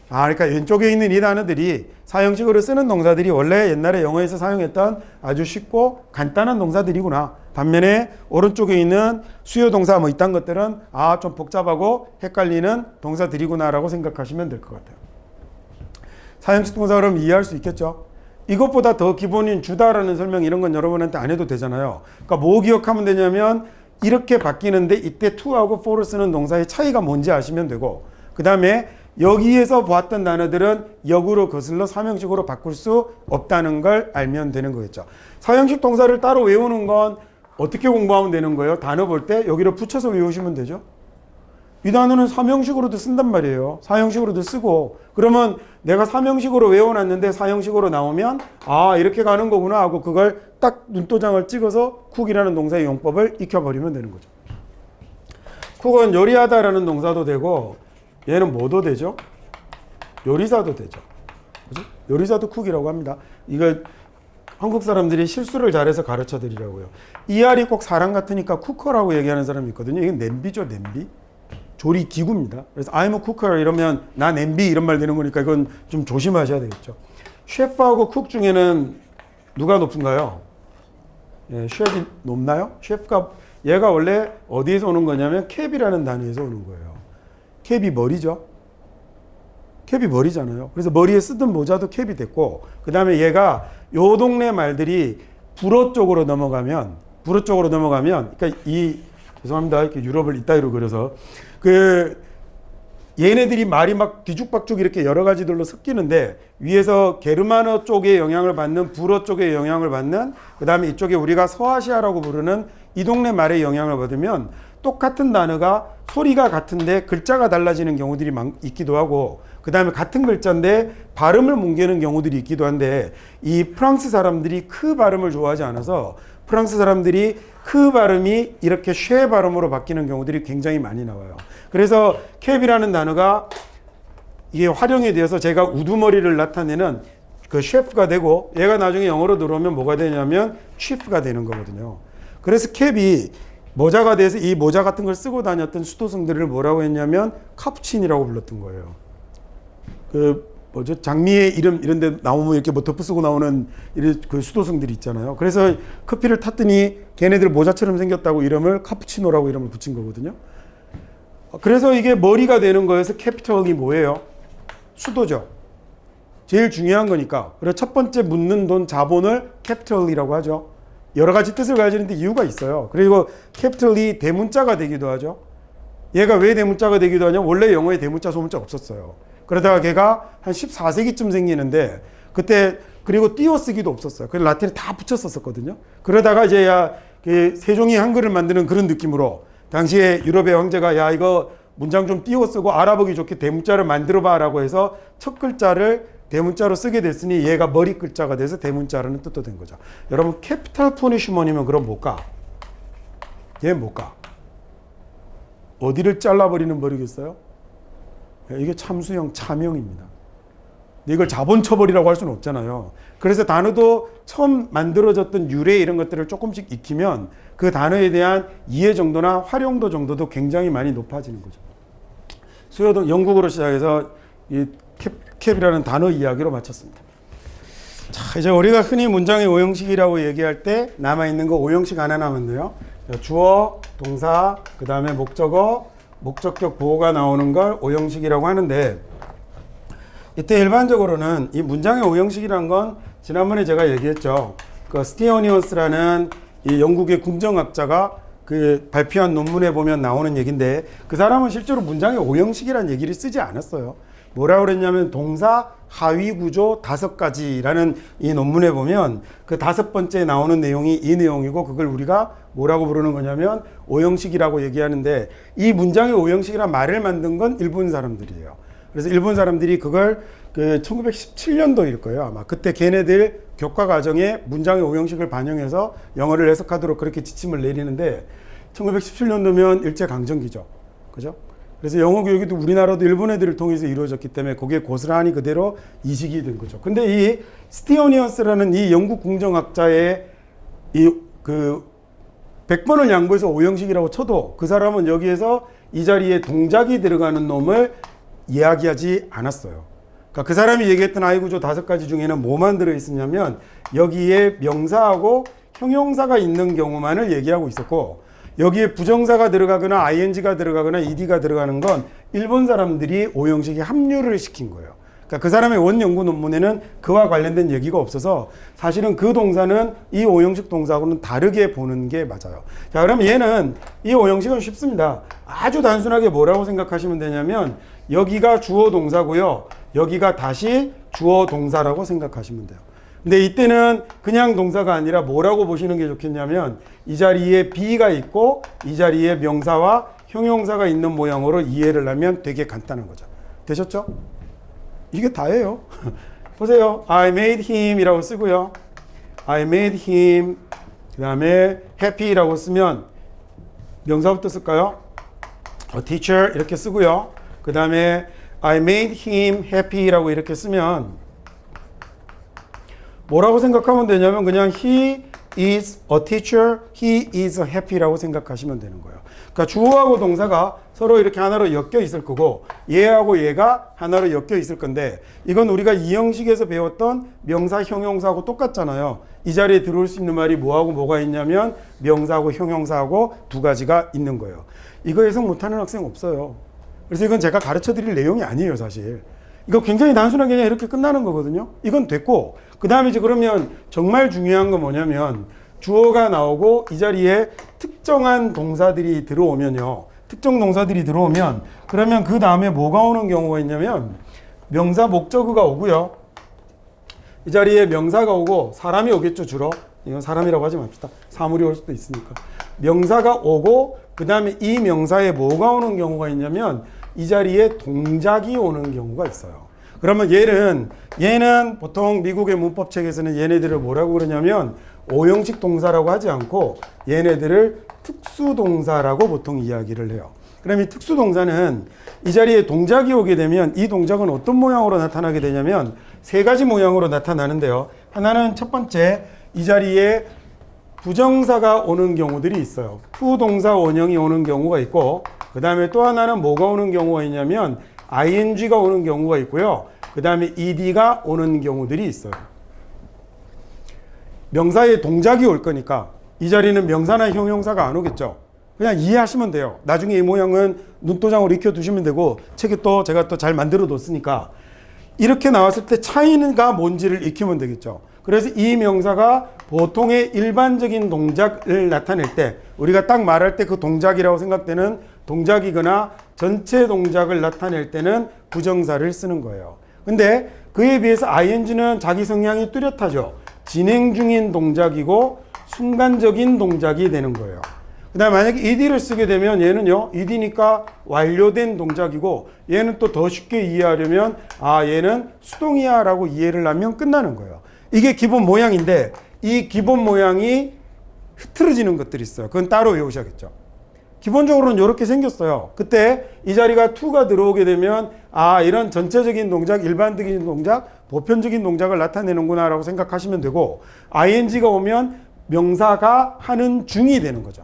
아, 그러니까 왼쪽에 있는 이 단어들이 사형식으로 쓰는 동사들이 원래 옛날에 영어에서 사용했던 아주 쉽고 간단한 동사들이구나. 반면에 오른쪽에 있는 수요 동사 뭐 이딴 것들은 아, 좀 복잡하고 헷갈리는 동사들이구나라고 생각하시면 될 것 같아요. 사형식 동사 그럼 이해할 수 있겠죠? 이것보다 더 기본인 주다라는 설명 이런 건 여러분한테 안 해도 되잖아요. 그러니까 뭐 기억하면 되냐면 이렇게 바뀌는데 이때 to하고 for를 쓰는 동사의 차이가 뭔지 아시면 되고 그 다음에 여기에서 보았던 단어들은 역으로 거슬러 사형식으로 바꿀 수 없다는 걸 알면 되는 거겠죠. 사형식 동사를 따로 외우는 건 어떻게 공부하면 되는 거예요? 단어 볼 때 여기로 붙여서 외우시면 되죠. 이 단어는 사형식으로도 쓴단 말이에요. 사형식으로도 쓰고 그러면 내가 사형식으로 외워놨는데 사형식으로 나오면 아 이렇게 가는 거구나 하고 그걸 딱 눈도장을 찍어서 쿡이라는 동사의 용법을 익혀버리면 되는 거죠. 쿡은 요리하다라는 동사도 되고 얘는 뭐도 되죠? 요리사도 되죠. 그죠? 요리사도 쿡이라고 합니다. 이거 한국 사람들이 실수를 잘해서 가르쳐 드리려고요. ER이 꼭 사람 같으니까 쿠커라고 얘기하는 사람이 있거든요. 이건 냄비죠, 냄비. 조리 기구입니다. 그래서 I'm a cooker 이러면 나 냄비 이런 말 되는 거니까 이건 좀 조심하셔야 되겠죠. 셰프하고 쿡 중에는 누가 높은가요? 예, 셰프이 높나요? 셰프가 얘가 원래 어디에서 오는 거냐면 캡이라는 단어에서 오는 거예요. 캡이 머리죠. 캡이 머리잖아요. 그래서 머리에 쓰던 모자도 캡이 됐고 그 다음에 얘가 요 동네 말들이 불어 쪽으로 넘어가면 불어 쪽으로 넘어가면, 그러니까 죄송합니다. 이렇게 유럽을 이따위로 그려서 그 얘네들이 말이 막 뒤죽박죽 이렇게 여러 가지들로 섞이는데 위에서 게르만어 쪽의 영향을 받는 불어 쪽의 영향을 받는 그 다음에 이쪽에 우리가 서아시아라고 부르는 이 동네 말의 영향을 받으면 똑같은 단어가 소리가 같은데 글자가 달라지는 경우들이 있기도 하고 그 다음에 같은 글자인데 발음을 뭉개는 경우들이 있기도 한데 이 프랑스 사람들이 크 발음을 좋아하지 않아서 프랑스 사람들이 크 발음이 이렇게 쉐 발음으로 바뀌는 경우들이 굉장히 많이 나와요. 그래서 캡이라는 단어가 이게 활용이 되어서 제가 우두머리를 나타내는 그 셰프가 되고 얘가 나중에 영어로 들어오면 뭐가 되냐면 치프가 되는 거거든요. 그래서 캡이 모자가 돼서 이 모자 같은 걸 쓰고 다녔던 수도승들을 뭐라고 했냐면 카푸친이라고 불렀던 거예요. 장미의 이름 이런 데 나오면 이렇게 뭐 덮어 쓰고 나오는 그 수도승들이 있잖아요. 그래서 커피를 탔더니 걔네들 모자처럼 생겼다고 이름을 카푸치노라고 이름을 붙인 거거든요. 그래서 이게 머리가 되는 거여서 캐피털이 뭐예요? 수도죠. 제일 중요한 거니까. 그래서 첫 번째 묻는 돈 자본을 캐피털이라고 하죠. 여러 가지 뜻을 가지는데 이유가 있어요. 그리고 캐피털이 대문자가 되기도 하죠. 얘가 왜 대문자가 되기도 하냐면 원래 영어에 대문자 소문자 없었어요. 그러다가 걔가 한 14세기쯤 생기는데 그때 그리고 띄어쓰기도 없었어요. 그래서 라틴에 다 붙였었거든요. 그러다가 이제 세종이 한글을 만드는 그런 느낌으로 당시에 유럽의 황제가 야 이거 문장 좀 띄어쓰고 알아보기 좋게 대문자를 만들어봐 라고 해서 첫 글자를 대문자로 쓰게 됐으니 얘가 머리 글자가 돼서 대문자라는 뜻도 된 거죠. 여러분 캐피탈 퍼니시먼이면 그럼 뭘까? 얘 뭘까? 어디를 잘라버리는 벌이겠어요? 이게 참수형 차명입니다. 이걸 자본처벌이라고 할 수는 없잖아요. 그래서 단어도 처음 만들어졌던 유래 이런 것들을 조금씩 익히면 그 단어에 대한 이해 정도나 활용도 정도도 굉장히 많이 높아지는 거죠. 수요도 영국어로 시작해서 이 캡이라는 단어 이야기로 마쳤습니다. 자, 이제 우리가 흔히 문장의 오형식이라고 얘기할 때 남아있는 거 오형식 하나 남았네요. 주어, 동사, 그 다음에 목적어, 목적격 보호가 나오는 걸 오형식이라고 하는데 이때 일반적으로는 이 문장의 오형식이란 건 지난번에 제가 얘기했죠. 그 스티어니어스라는 이 영국의 궁정학자가 그 발표한 논문에 보면 나오는 얘기인데 그 사람은 실제로 문장의 오형식이라는 얘기를 쓰지 않았어요. 뭐라고 그랬냐면 동사 하위 구조 5가지라는 이 논문에 보면 그 5번째 나오는 내용이 이 내용이고 그걸 우리가 뭐라고 부르는 거냐면 오형식이라고 얘기하는데 이 문장의 오형식이란 말을 만든 건 일본 사람들이에요. 그래서 일본 사람들이 그걸 그 1917년도일 거예요. 아마 그때 걔네들 교과 과정에 문장의 오형식을 반영해서 영어를 해석하도록 그렇게 지침을 내리는데 1917년도면 일제강점기죠. 그죠? 그래서 영어 교육이 우리나라도 일본 애들을 통해서 이루어졌기 때문에 그게 고스란히 그대로 이식이 된 거죠. 근데 이 스티어니어스라는 이 영국 궁정학자의 그 100번을 양보해서 오형식이라고 쳐도 그 사람은 여기에서 이 자리에 동작이 들어가는 놈을 이야기하지 않았어요. 그러니까 그 사람이 얘기했던 하위 구조 5가지 중에는 뭐만 들어있었냐면 여기에 명사하고 형용사가 있는 경우만을 얘기하고 있었고 여기에 부정사가 들어가거나 ing가 들어가거나 ed가 들어가는 건 일본 사람들이 오형식에 합류를 시킨 거예요. 그러니까 그 사람의 원연구 논문에는 그와 관련된 얘기가 없어서 사실은 그 동사는 이 오형식 동사하고는 다르게 보는 게 맞아요. 자, 그럼 얘는 이 오형식은 쉽습니다. 아주 단순하게 뭐라고 생각하시면 되냐면 여기가 주어 동사고요. 여기가 다시 주어 동사라고 생각하시면 돼요. 근데 이때는 그냥 동사가 아니라 뭐라고 보시는 게 좋겠냐면 이 자리에 be가 있고 이 자리에 명사와 형용사가 있는 모양으로 이해를 하면 되게 간단한 거죠. 되셨죠? 이게 다예요. 보세요. I made him 이라고 쓰고요. I made him 그 다음에 happy라고 쓰면 명사부터 쓸까요? A teacher 이렇게 쓰고요. 그 다음에 I made him happy라고 이렇게 쓰면 뭐라고 생각하면 되냐면 그냥 he is a teacher, he is happy라고 생각하시면 되는 거예요. 그러니까 주어하고 동사가 서로 이렇게 하나로 엮여 있을 거고 얘하고 얘가 하나로 엮여 있을 건데 이건 우리가 이 형식에서 배웠던 명사, 형용사하고 똑같잖아요. 이 자리에 들어올 수 있는 말이 뭐하고 뭐가 있냐면 명사하고 형용사하고 2가지가 있는 거예요. 이거 해석 못하는 학생 없어요. 그래서 이건 제가 가르쳐 드릴 내용이 아니에요, 사실. 이거 굉장히 단순하게 그냥 이렇게 끝나는 거거든요. 이건 됐고 그 다음에 이제 그러면 정말 중요한 건 뭐냐면 주어가 나오고 이 자리에 특정한 동사들이 들어오면요. 특정 동사들이 들어오면 그러면 그 다음에 뭐가 오는 경우가 있냐면 명사 목적어가 오고요. 이 자리에 명사가 오고 사람이 오겠죠, 주로. 이건 사람이라고 하지 맙시다. 사물이 올 수도 있으니까. 명사가 오고 그 다음에 이 명사에 뭐가 오는 경우가 있냐면 이 자리에 동작이 오는 경우가 있어요. 그러면 얘는 보통 미국의 문법책에서는 얘네들을 뭐라고 그러냐면 오형식 동사라고 하지 않고 얘네들을 특수동사라고 보통 이야기를 해요. 그럼 이 특수동사는 이 자리에 동작이 오게 되면 이 동작은 어떤 모양으로 나타나게 되냐면 세 가지 모양으로 나타나는데요. 하나는 첫 번째, 이 자리에 부정사가 오는 경우들이 있어요. 투동사 원형이 오는 경우가 있고, 그 다음에 또 하나는 뭐가 오는 경우가 있냐면 ing가 오는 경우가 있고요. 그 다음에 ed가 오는 경우들이 있어요. 명사에 동작이 올 거니까 이 자리는 명사나 형용사가 안 오겠죠. 그냥 이해하시면 돼요. 나중에 이 모양은 눈도장으로 익혀두시면 되고 책에 또 제가 또 잘 만들어 뒀으니까 이렇게 나왔을 때 차이가 뭔지를 익히면 되겠죠. 그래서 이 명사가 보통의 일반적인 동작을 나타낼 때 우리가 딱 말할 때 그 동작이라고 생각되는 동작이거나 전체 동작을 나타낼 때는 부정사를 쓰는 거예요. 근데 그에 비해서 ing는 자기 성향이 뚜렷하죠. 진행 중인 동작이고 순간적인 동작이 되는 거예요. 그 다음에 만약에 ed를 쓰게 되면 얘는요, ed니까 완료된 동작이고 얘는 또 더 쉽게 이해하려면 얘는 수동이야 라고 이해를 하면 끝나는 거예요. 이게 기본 모양인데 이 기본 모양이 흐트러지는 것들이 있어요. 그건 따로 외우셔야겠죠. 기본적으로는 이렇게 생겼어요. 그때 이 자리가 to가 들어오게 되면 이런 전체적인 동작, 일반적인 동작, 보편적인 동작을 나타내는구나 라고 생각하시면 되고 ing가 오면 명사가 하는 중이 되는 거죠.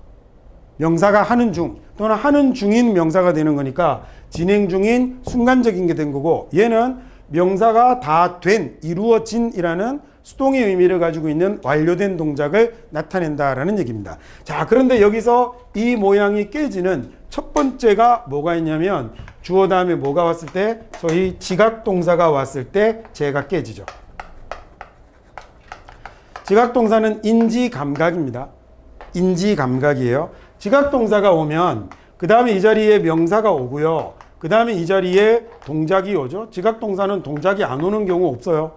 명사가 하는 중 또는 하는 중인 명사가 되는 거니까 진행 중인 순간적인 게 된 거고 얘는 명사가 다 된, 이루어진이라는 수동의 의미를 가지고 있는 완료된 동작을 나타낸다라는 얘기입니다. 자, 그런데 여기서 이 모양이 깨지는 첫 번째가 뭐가 있냐면 주어 다음에 뭐가 왔을 때 소위 지각동사가 왔을 때 제가 깨지죠. 지각동사는 인지감각입니다. 인지감각이에요. 지각동사가 오면 그 다음에 이 자리에 명사가 오고요. 그 다음에 이 자리에 동작이 오죠. 지각동사는 동작이 안 오는 경우 없어요.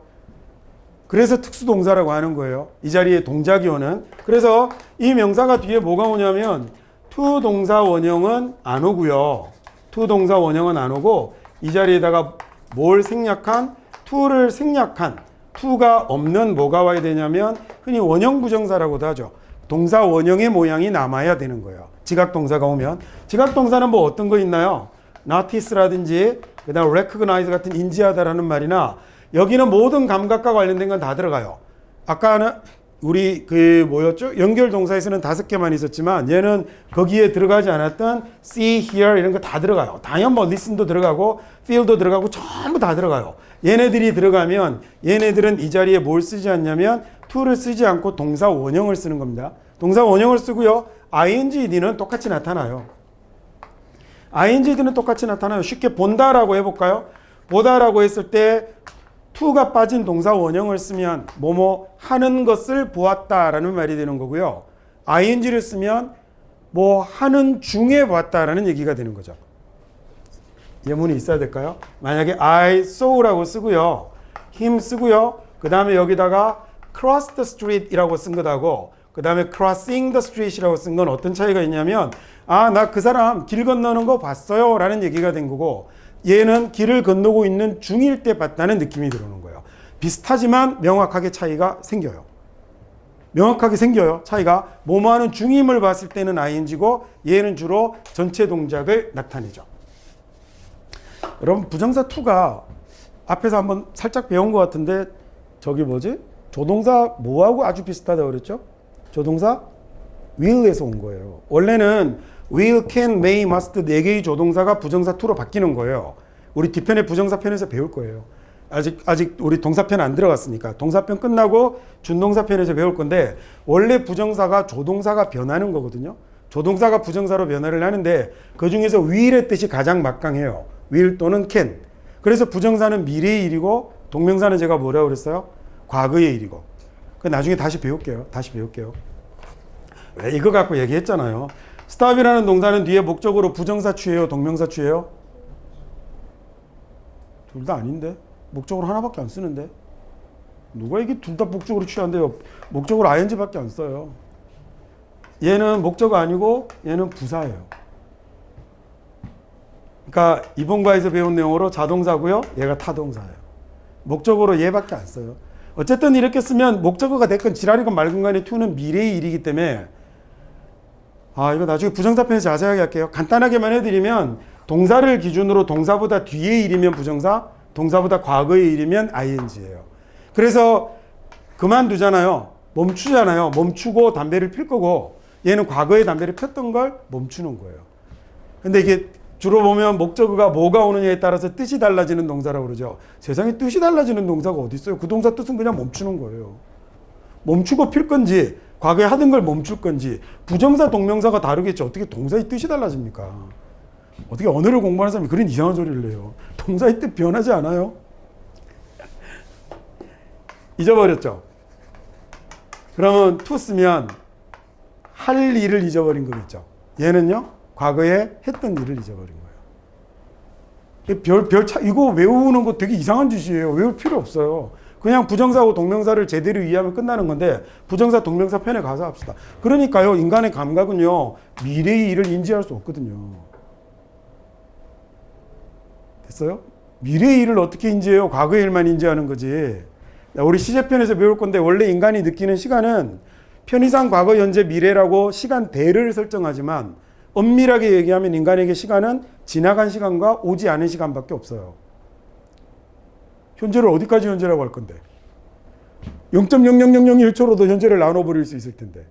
그래서 특수동사라고 하는 거예요. 이 자리에 동작이 오는. 그래서 이 명사가 뒤에 뭐가 오냐면 to 동사 원형은 안 오고요. to 동사 원형은 안 오고 이 자리에다가 뭘 생략한? to를 생략한 to가 없는 뭐가 와야 되냐면 흔히 원형 부정사라고도 하죠. 동사 원형의 모양이 남아야 되는 거예요. 지각동사가 오면. 지각동사는 뭐 어떤 거 있나요? notice라든지 그다음 recognize 같은 인지하다라는 말이나 여기는 모든 감각과 관련된 건 다 들어가요. 아까는 우리 뭐였죠? 연결 동사에서는 5개만 있었지만 얘는 거기에 들어가지 않았던 see, hear 이런 거 다 들어가요. 당연 뭐 listen도 들어가고 feel도 들어가고 전부 다 들어가요. 얘네들이 들어가면 얘네들은 이 자리에 뭘 쓰지 않냐면 to를 쓰지 않고 동사 원형을 쓰는 겁니다. 동사 원형을 쓰고요. ingd는 똑같이 나타나요. ingd는 똑같이 나타나요. 쉽게 본다라고 해볼까요? 보다라고 했을 때 to가 빠진 동사 원형을 쓰면 뭐뭐 하는 것을 보았다라는 말이 되는 거고요. ing를 쓰면 뭐 하는 중에 보았다라는 얘기가 되는 거죠. 예문이 있어야 될까요? 만약에 I saw라고 쓰고요. him 쓰고요. 그 다음에 여기다가 cross the street 이라고 쓴 것하고 그 다음에 crossing the street 이라고 쓴 건 어떤 차이가 있냐면 나 그 사람 길 건너는 거 봤어요 라는 얘기가 된 거고 얘는 길을 건너고 있는 중일 때 봤다는 느낌이 들어오는 거예요. 비슷하지만 명확하게 차이가 생겨요. 명확하게 생겨요. 차이가 뭐뭐하는 중임을 봤을 때는 ing고 얘는 주로 전체 동작을 나타내죠. 여러분 부정사 to가 앞에서 한번 살짝 배운 것 같은데 저기 뭐지? 조동사 뭐하고 아주 비슷하다고 그랬죠? 조동사 will에서 온 거예요. 원래는 will, can, may, must 4개의 조동사가 부정사 to로 바뀌는 거예요. 우리 뒷편의 부정사 편에서 배울 거예요. 아직 우리 동사편 안 들어갔으니까 동사편 끝나고 준동사 편에서 배울 건데 원래 부정사가 조동사가 변하는 거거든요. 조동사가 부정사로 변화를 하는데 그 중에서 will의 뜻이 가장 막강해요. will 또는 can. 그래서 부정사는 미래의 일이고 동명사는 제가 뭐라고 그랬어요? 과거의 일이고. 그 나중에 다시 배울게요. 왜 이거 갖고 얘기했잖아요. stop이라는 동사는 뒤에 목적으로 부정사 취해요, 동명사 취해요? 둘 다 아닌데? 목적으로 하나밖에 안 쓰는데? 누가 이게 둘 다 목적으로 취한대요? 목적으로 ing밖에 안 써요. 얘는 목적 아니고 얘는 부사예요. 그러니까 이번 과에서 배운 내용으로 자동사고요. 얘가 타동사예요. 목적으로 얘밖에 안 써요. 어쨌든 이렇게 쓰면 목적어가 됐건 지랄이건 말건 간에 to는 미래의 일이기 때문에 이거 나중에 부정사편에서 자세하게 할게요. 간단하게만 해드리면 동사를 기준으로 동사보다 뒤의 일이면 부정사, 동사보다 과거의 일이면 ing예요. 그래서 그만두잖아요. 멈추잖아요. 멈추고 담배를 필 거고 얘는 과거에 담배를 폈던 걸 멈추는 거예요. 근데 이게 주로 보면 목적어가 뭐가 오느냐에 따라서 뜻이 달라지는 동사라고 그러죠. 세상에 뜻이 달라지는 동사가 어디 있어요? 그 동사 뜻은 그냥 멈추는 거예요. 멈추고 필 건지 과거에 하던 걸 멈출 건지 부정사 동명사가 다르겠지. 어떻게 동사의 뜻이 달라집니까? 어떻게 언어를 공부하는 사람이 그런 이상한 소리를 해요. 동사의 뜻 변하지 않아요? 잊어버렸죠? 그러면 to 쓰면 할 일을 잊어버린 거겠죠. 얘는요, 과거에 했던 일을 잊어버린 거예요. 이거 외우는 거 되게 이상한 짓이에요. 외울 필요 없어요. 그냥 부정사하고 동명사를 제대로 이해하면 끝나는 건데 부정사 동명사 편에 가서 합시다. 그러니까요, 인간의 감각은요, 미래의 일을 인지할 수 없거든요. 됐어요? 미래의 일을 어떻게 인지해요? 과거의 일만 인지하는 거지. 우리 시제편에서 배울 건데 원래 인간이 느끼는 시간은 편의상 과거, 현재, 미래라고 시간대를 설정하지만 엄밀하게 얘기하면 인간에게 시간은 지나간 시간과 오지 않은 시간밖에 없어요. 현재를 어디까지 현재라고 할 건데? 0.00001초로도 현재를 나눠버릴 수 있을 텐데.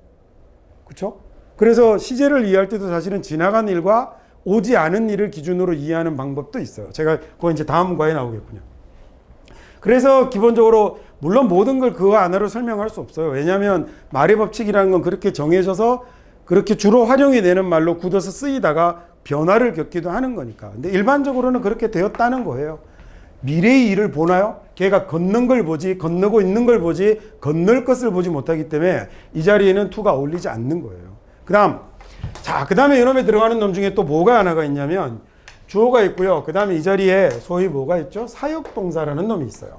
그렇죠? 그래서 시제를 이해할 때도 사실은 지나간 일과 오지 않은 일을 기준으로 이해하는 방법도 있어요. 제가 그거 이제 다음 과에 나오겠군요. 그래서 기본적으로 물론 모든 걸 그거 하나로 설명할 수 없어요. 왜냐하면 말의 법칙이라는 건 그렇게 정해져서 그렇게 주로 활용이 되는 말로 굳어서 쓰이다가 변화를 겪기도 하는 거니까. 근데 일반적으로는 그렇게 되었다는 거예요. 미래의 일을 보나요? 걔가 걷는 걸 보지, 건너고 있는 걸 보지, 건널 것을 보지 못하기 때문에 이 자리에는 to가 어울리지 않는 거예요. 그 다음에 이놈에 들어가는 놈 중에 또 뭐가 하나가 있냐면 주어가 있고요. 그 다음에 이 자리에 소위 뭐가 있죠? 사역동사라는 놈이 있어요.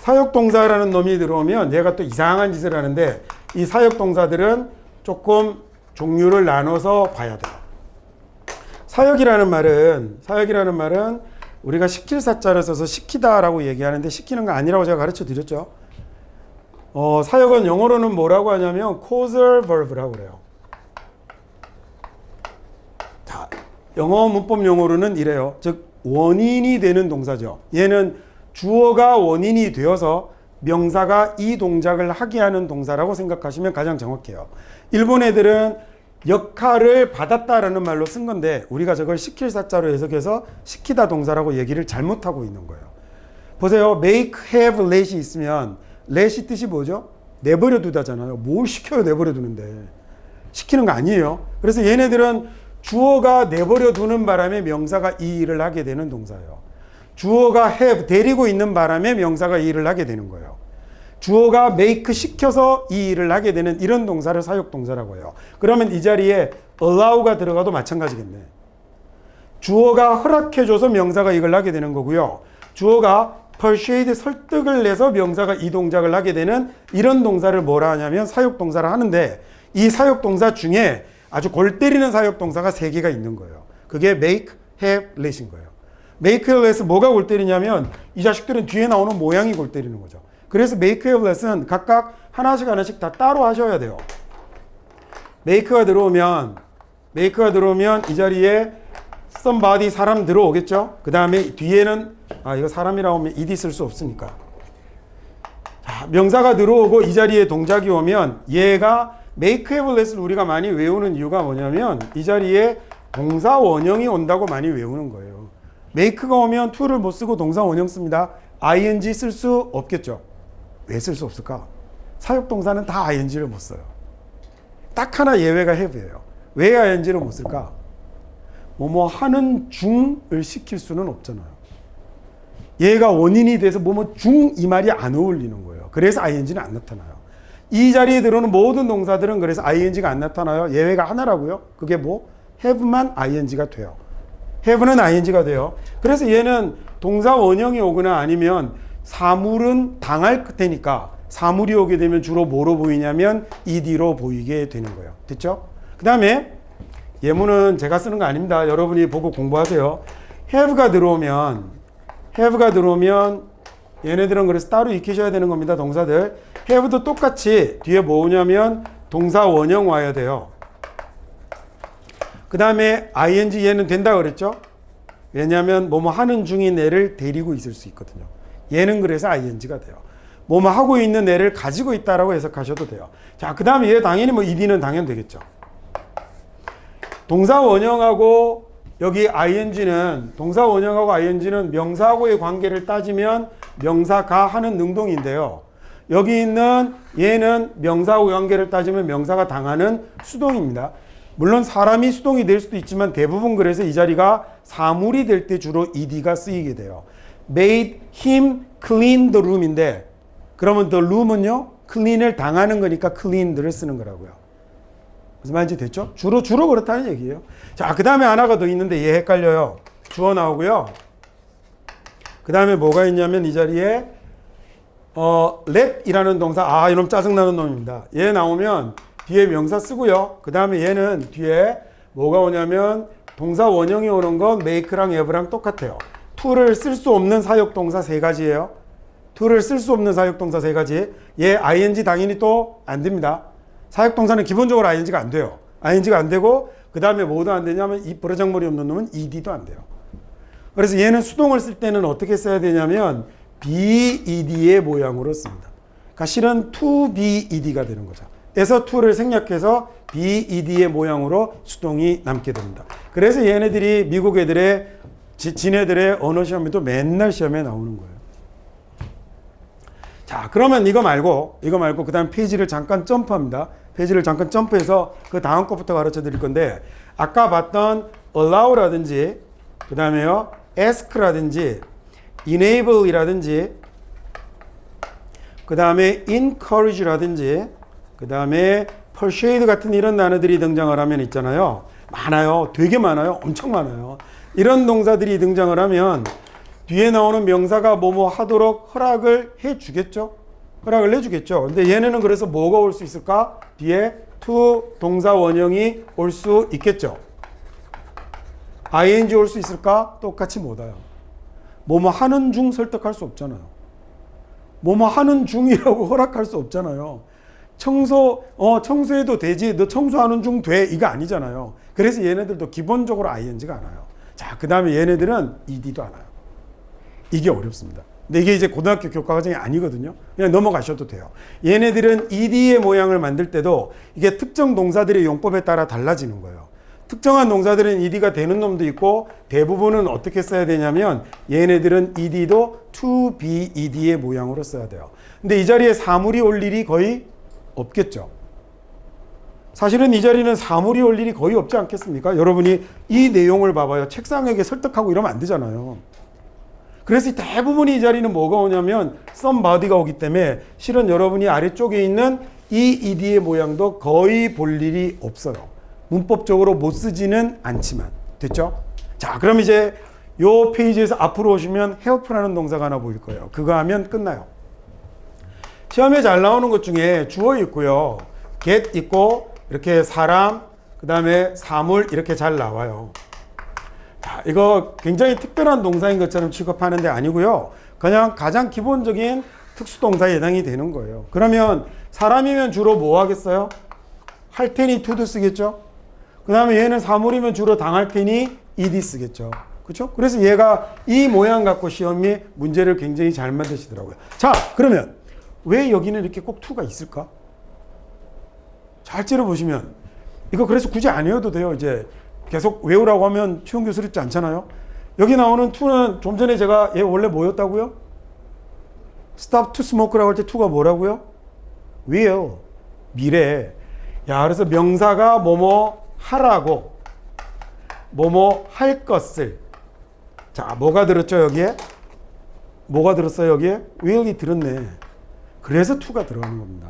사역동사라는 놈이 들어오면 얘가 또 이상한 짓을 하는데 이 사역동사들은 조금 종류를 나눠서 봐야 돼요. 사역이라는 말은 우리가 시킬 사자를 써서 시키다라고 얘기하는데 시키는 거 아니라고 제가 가르쳐 드렸죠. 사역은 영어로는 뭐라고 하냐면 causal verb라고 그래요. 자, 영어 문법 용어로는 이래요. 즉 원인이 되는 동사죠. 얘는 주어가 원인이 되어서 명사가 이 동작을 하게 하는 동사라고 생각하시면 가장 정확해요. 일본 애들은 역할을 받았다라는 말로 쓴 건데 우리가 저걸 시킬 사자로 해석해서 시키다 동사라고 얘기를 잘못하고 있는 거예요. 보세요. make, have, let이 있으면 let이 뜻이 뭐죠? 내버려 두다잖아요. 뭘 시켜요? 내버려 두는데. 시키는 거 아니에요. 그래서 얘네들은 주어가 내버려 두는 바람에 명사가 이 일을 하게 되는 동사예요. 주어가 have, 데리고 있는 바람에 명사가 이 일을 하게 되는 거예요. 주어가 make 시켜서 이 일을 하게 되는 이런 동사를 사역동사라고 해요. 그러면 이 자리에 allow가 들어가도 마찬가지겠네. 주어가 허락해줘서 명사가 이걸 하게 되는 거고요. 주어가 persuade 설득을 내서 명사가 이 동작을 하게 되는 이런 동사를 뭐라 하냐면 사역동사를 하는데 이 사역동사 중에 아주 골 때리는 사역동사가 3개가 있는 거예요. 그게 make, have, let인 거예요. make, have, let은 뭐가 골 때리냐면 이 자식들은 뒤에 나오는 모양이 골 때리는 거죠. 그래서 make, have, let은 각각 하나씩 다 따로 하셔야 돼요. make가 들어오면 이 자리에 somebody 사람 들어오겠죠. 그 다음에 뒤에는 이거 사람이라고 하면 it 쓸 수 없으니까. 자, 명사가 들어오고 이 자리에 동작이 오면 얘가 make, have, let을 우리가 많이 외우는 이유가 뭐냐면 이 자리에 동사 원형이 온다고 많이 외우는 거예요. make가 오면 to를 못 쓰고 동사 원형 씁니다. ing 쓸 수 없겠죠. 왜 쓸 수 없을까? 사역동사는 다 ing를 못 써요. 딱 하나 예외가 have예요. 왜 ing를 못 쓸까? 뭐뭐 하는 중을 시킬 수는 없잖아요. 얘가 원인이 돼서 뭐뭐 중 이 말이 안 어울리는 거예요. 그래서 ing는 안 나타나요. 이 자리에 들어오는 모든 동사들은 그래서 ing가 안 나타나요. 예외가 하나라고요. 그게 뭐? have만 ing가 돼요. have는 ing가 돼요. 그래서 얘는 동사 원형이 오거나 아니면 사물은 당할 테니까 사물이 오게 되면 주로 뭐로 보이냐면 ed로 보이게 되는 거예요. 됐죠? 그 다음에 예문은 제가 쓰는 거 아닙니다. 여러분이 보고 공부하세요. have가 들어오면 얘네들은 그래서 따로 익히셔야 되는 겁니다. 동사들. have도 똑같이 뒤에 뭐 오냐면 동사 원형 와야 돼요. 그 다음에 ing 얘는 된다 그랬죠? 왜냐하면 뭐뭐 하는 중인 애를 데리고 있을 수 있거든요. 얘는 그래서 ing가 돼요. 뭐뭐 하고 있는 애를 가지고 있다라고 해석하셔도 돼요. 자, 그 다음에 얘 당연히 뭐 ed는 당연 되겠죠. 동사 원형하고 여기 ing는 동사 원형하고 ing는 명사하고의 관계를 따지면 명사가 하는 능동인데요. 여기 있는 얘는 명사하고 관계를 따지면 명사가 당하는 수동입니다. 물론 사람이 수동이 될 수도 있지만 대부분 그래서 이 자리가 사물이 될 때 주로 ed가 쓰이게 돼요. made him clean the room인데 그러면 the room은요 clean을 당하는 거니까 cleaned를 쓰는 거라고요. 무슨 말인지 됐죠? 주로 그렇다는 얘기예요. 자, 그 다음에 하나가 더 있는데 얘 헷갈려요. 주어 나오고요. 그 다음에 뭐가 있냐면 이 자리에 let이라는 동사, 이놈 짜증나는 놈입니다. 얘 나오면 뒤에 명사 쓰고요. 그 다음에 얘는 뒤에 뭐가 오냐면 동사 원형이 오는 건 make랑 have랑 똑같아요. to를 쓸 수 없는 사역동사 세 가지예요. to를 쓸 수 없는 사역동사 세 가지. 얘 ing 당연히 또 안 됩니다. 사역동사는 기본적으로 ing가 안 돼요. ing가 안 되고 그 다음에 뭐도 안 되냐면 이 버르장머리 없는 놈은 ed도 안 돼요. 그래서 얘는 수동을 쓸 때는 어떻게 써야 되냐면 bed의 모양으로 씁니다. 그러니까 실은 to be ed가 되는 거죠. 그래서 to를 생략해서 bed의 모양으로 수동이 남게 됩니다. 그래서 얘네들이 미국 애들의 지네들의 언어 시험에도 맨날 시험에 나오는 거예요. 자, 그러면 이거 말고 그 다음 페이지를 잠깐 점프합니다. 페이지를 잠깐 점프해서 그 다음 것부터 가르쳐 드릴 건데 아까 봤던 allow라든지 그 다음에요 ask라든지 enable이라든지 그 다음에 encourage라든지 그 다음에 persuade 같은 이런 단어들이 등장을 하면 있잖아요. 많아요. 되게 많아요. 엄청 많아요. 이런 동사들이 등장을 하면 뒤에 나오는 명사가 뭐뭐 하도록 허락을 해주겠죠. 허락을 해주겠죠. 근데 얘네는 그래서 뭐가 올 수 있을까? 뒤에 to 동사 원형이 올 수 있겠죠. ing 올 수 있을까? 똑같이 못 와요. 뭐뭐 하는 중 설득할 수 없잖아요. 뭐뭐 하는 중이라고 허락할 수 없잖아요. 청소해도 되지. 너 청소하는 중 돼. 이거 아니잖아요. 그래서 얘네들도 기본적으로 ing가 안 와요. 자, 그 다음에 얘네들은 ed도 안 와요. 이게 어렵습니다. 근데 이게 이제 고등학교 교과 과정이 아니거든요. 그냥 넘어가셔도 돼요. 얘네들은 ed의 모양을 만들 때도 이게 특정 동사들의 용법에 따라 달라지는 거예요. 특정한 동사들은 ed가 되는 놈도 있고 대부분은 어떻게 써야 되냐면 얘네들은 ed도 to be ed의 모양으로 써야 돼요. 근데 이 자리에 사물이 올 일이 거의 없겠죠. 사실은 이 자리는 사물이 올 일이 거의 없지 않겠습니까? 여러분이 이 내용을 봐봐요. 책상에게 설득하고 이러면 안 되잖아요. 그래서 대부분이 이 자리는 뭐가 오냐면 somebody가 오기 때문에 실은 여러분이 아래쪽에 있는 이 ed의 모양도 거의 볼 일이 없어요. 문법적으로 못 쓰지는 않지만. 됐죠? 자, 그럼 이제 요 페이지에서 앞으로 오시면 help라는 동사가 하나 보일 거예요. 그거 하면 끝나요. 시험에 잘 나오는 것 중에 주어 있고요. get 있고 이렇게 사람, 그 다음에 사물 이렇게 잘 나와요. 자, 이거 굉장히 특별한 동사인 것처럼 취급하는데 아니고요. 그냥 가장 기본적인 특수동사에 해당이 되는 거예요. 그러면 사람이면 주로 뭐 하겠어요? 할 테니 to도 쓰겠죠? 그 다음에 얘는 사물이면 주로 당할 테니 ed 쓰겠죠. 그렇죠? 그래서 얘가 이 모양 갖고 시험이 문제를 굉장히 잘 만드시더라고요. 자, 그러면 왜 여기는 이렇게 꼭 to가 있을까? 잘 찔러보시면 이거 그래서 굳이 안 외워도 돼요. 이제 계속 외우라고 하면 최용 교수롭지 않잖아요. 여기 나오는 to는 좀 전에 제가 얘 원래 뭐였다고요? stop to smoke라고 할 때 to가 뭐라고요? will, 미래. 야, 그래서 명사가 뭐뭐 하라고 뭐뭐 할 것을. 자, 뭐가 들었죠 여기에? 뭐가 들었어요 여기에? will이 들었네. 그래서 to가 들어가는 겁니다.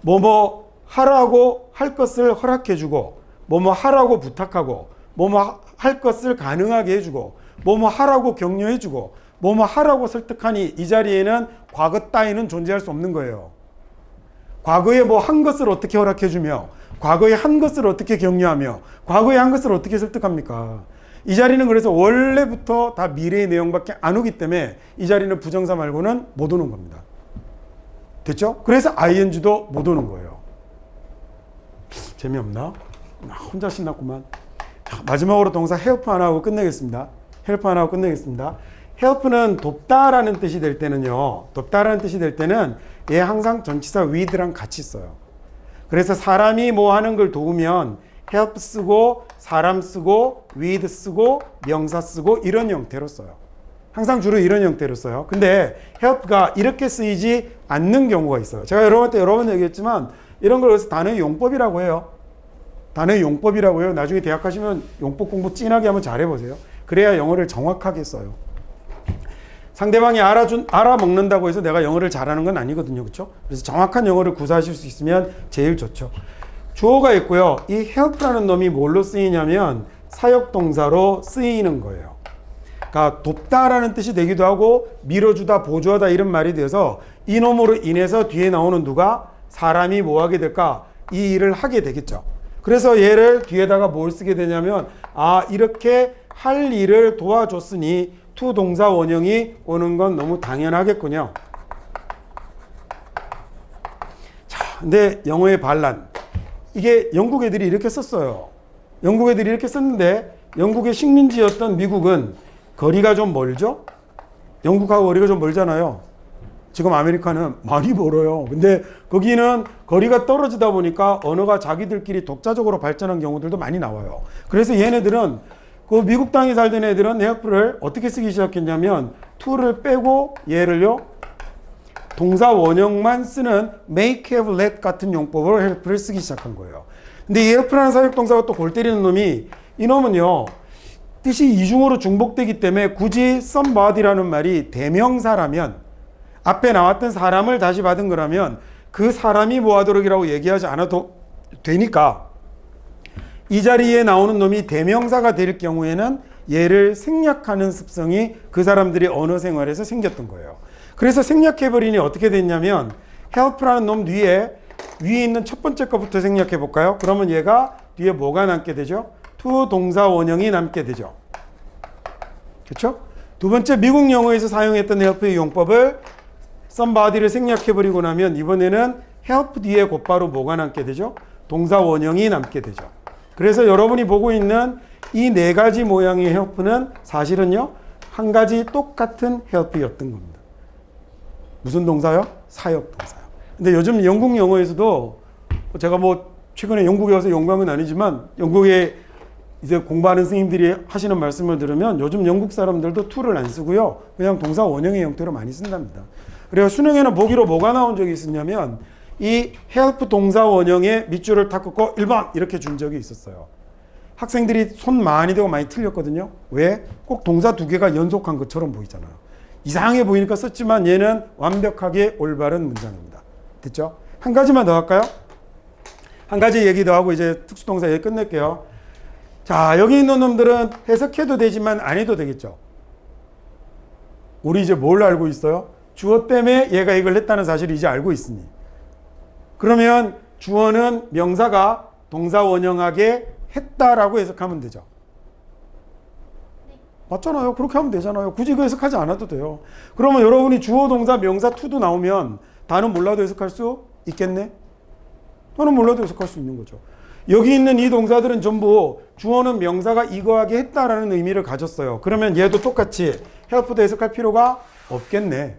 뭐뭐 하라고 할 것을 허락해주고, 뭐뭐 하라고 부탁하고, 뭐뭐 할 것을 가능하게 해주고, 뭐뭐 하라고 격려해주고, 뭐뭐 하라고 설득하니 이 자리에는 과거 따위는 존재할 수 없는 거예요. 과거에 뭐 한 것을 어떻게 허락해주며, 과거에 한 것을 어떻게 격려하며, 과거에 한 것을 어떻게 설득합니까? 이 자리는 그래서 원래부터 다 미래의 내용밖에 안 오기 때문에 이 자리는 부정사 말고는 못 오는 겁니다. 됐죠? 그래서 ing도 못 오는 거예요. 재미없나? 혼자 신났구만. 마지막으로 동사 help 하나 하고 끝내겠습니다. help 하나 하고 끝내겠습니다. help는 돕다라는 뜻이 될 때는요. 돕다라는 뜻이 될 때는 얘 항상 전치사 with랑 같이 써요. 그래서 사람이 뭐 하는 걸 도우면 help 쓰고 사람 쓰고 with 쓰고 명사 쓰고 이런 형태로 써요. 항상 주로 이런 형태로 써요. 근데 help가 이렇게 쓰이지 않는 경우가 있어요. 제가 여러분한테 여러 번 얘기했지만 이런 걸 그래서 단어의 용법이라고 해요. 단어의 용법이라고 해요. 나중에 대학 가시면 용법 공부 찐하게 한번 잘해보세요. 그래야 영어를 정확하게 써요. 상대방이 알아먹는다고 해서 내가 영어를 잘하는 건 아니거든요. 그렇죠? 그래서 정확한 영어를 구사하실 수 있으면 제일 좋죠. 주어가 있고요. 이 help라는 놈이 뭘로 쓰이냐면 사역동사로 쓰이는 거예요. 그러니까 돕다라는 뜻이 되기도 하고 밀어주다, 보조하다 이런 말이 돼서 이 놈으로 인해서 뒤에 나오는 누가 사람이 뭐 하게 될까? 이 일을 하게 되겠죠. 그래서 얘를 뒤에다가 뭘 쓰게 되냐면 이렇게 할 일을 도와줬으니 to 동사 원형이 오는 건 너무 당연하겠군요. 자, 근데 영어의 반란. 이게 영국 애들이 이렇게 썼어요. 영국 애들이 이렇게 썼는데 영국의 식민지였던 미국은 거리가 좀 멀죠? 영국하고 거리가 좀 멀잖아요. 지금 아메리카는 많이 멀어요. 근데 거기는 거리가 떨어지다 보니까 언어가 자기들끼리 독자적으로 발전한 경우들도 많이 나와요. 그래서 얘네들은 그 미국 땅에 살던 애들은 help를 어떻게 쓰기 시작했냐면 to를 빼고 얘를요 동사 원형만 쓰는 make, have, let 같은 용법으로 help를 쓰기 시작한 거예요. 근데 이 help라는 사역동사가 또 골 때리는 놈이 이 놈은요 뜻이 이중어로 중복되기 때문에 굳이 somebody라는 말이 대명사라면 앞에 나왔던 사람을 다시 받은 거라면 그 사람이 뭐 하도록이라고 얘기하지 않아도 되니까 이 자리에 나오는 놈이 대명사가 될 경우에는 얘를 생략하는 습성이 그 사람들의 언어 생활에서 생겼던 거예요. 그래서 생략해버리니 어떻게 됐냐면 help라는 놈 위에 있는 첫 번째 거부터 생략해 볼까요? 그러면 얘가 뒤에 뭐가 남게 되죠? to 동사 원형이 남게 되죠. 그렇죠? 두 번째 미국 영어에서 사용했던 help의 용법을 somebody를 생략해버리고 나면 이번에는 help 뒤에 곧바로 뭐가 남게 되죠? 동사 원형이 남게 되죠. 그래서 여러분이 보고 있는 이 네 가지 모양의 help는 사실은요 한 가지 똑같은 help였던 겁니다. 무슨 동사요? 사역 동사요. 근데 요즘 영국 영어에서도 제가 뭐 최근에 영국에 와서 연구한 건 아니지만 영국에 이제 공부하는 선생님들이 하시는 말씀을 들으면 요즘 영국 사람들도 to를 안 쓰고요 그냥 동사 원형의 형태로 많이 쓴답니다. 그래서 수능에는 보기로 뭐가 나온 적이 있었냐면 이 help 동사 원형의 밑줄을 탁 긋고 1번 이렇게 준 적이 있었어요. 학생들이 손 많이 대고 많이 틀렸거든요. 왜? 꼭 동사 두 개가 연속한 것처럼 보이잖아요. 이상해 보이니까 썼지만 얘는 완벽하게 올바른 문장입니다. 됐죠? 한 가지만 더 할까요? 한 가지 얘기 더 하고 이제 특수동사 얘기 끝낼게요. 자, 여기 있는 놈들은 해석해도 되지만 안 해도 되겠죠? 우리 이제 뭘 알고 있어요? 주어 때문에 얘가 이걸 했다는 사실을 이제 알고 있으니. 그러면 주어는 명사가 동사 원형하게 했다라고 해석하면 되죠. 맞잖아요. 그렇게 하면 되잖아요. 굳이 그 해석하지 않아도 돼요. 그러면 여러분이 주어, 동사, 명사, to도 나오면 다는 몰라도 해석할 수 있겠네? 다는 몰라도 해석할 수 있는 거죠. 여기 있는 이 동사들은 전부 주어는 명사가 이거하게 했다라는 의미를 가졌어요. 그러면 얘도 똑같이 help도 해석할 필요가 없겠네.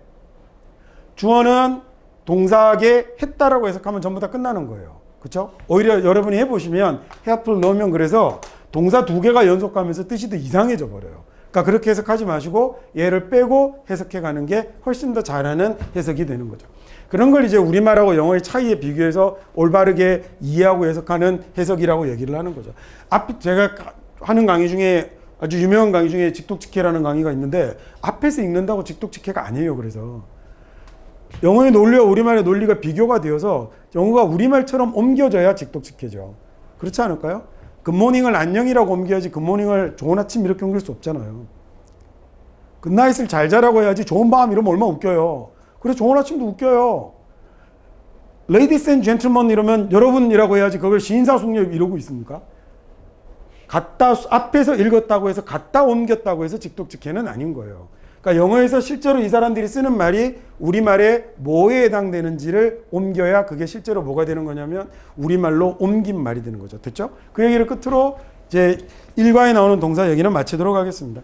주어는 동사하게 했다라고 해석하면 전부 다 끝나는 거예요. 그렇죠? 오히려 여러분이 해보시면 help를 넣으면 그래서 동사 두 개가 연속하면서 뜻이 더 이상해져 버려요. 그러니까 그렇게 해석하지 마시고 얘를 빼고 해석해 가는 게 훨씬 더 잘하는 해석이 되는 거죠. 그런 걸 이제 우리말하고 영어의 차이에 비교해서 올바르게 이해하고 해석하는 해석이라고 얘기를 하는 거죠. 제가 하는 강의 중에 아주 유명한 강의 중에 직독직해라는 강의가 있는데 앞에서 읽는다고 직독직해가 아니에요. 그래서 영어의 논리와 우리말의 논리가 비교가 되어서 영어가 우리말처럼 옮겨져야 직독직해져. 그렇지 않을까요? 굿모닝을 안녕이라고 옮겨야지 굿모닝을 좋은 아침 이렇게 옮길 수 없잖아요. 굿나잇을 잘 자라고 해야지 좋은 밤 이러면 얼마나 웃겨요. 그래서 좋은 아침도 웃겨요. Ladies and gentlemen 이러면 여러분이라고 해야지 그걸 시인사숙녀 이러고 있습니까? 갖다 앞에서 읽었다고 해서 갖다 옮겼다고 해서 직독직해는 아닌 거예요. 그러니까 영어에서 실제로 이 사람들이 쓰는 말이 우리말에 뭐에 해당되는지를 옮겨야 그게 실제로 뭐가 되는 거냐면 우리말로 옮긴 말이 되는 거죠. 됐죠? 그 얘기를 끝으로 이제 일과에 나오는 동사 얘기는 마치도록 하겠습니다.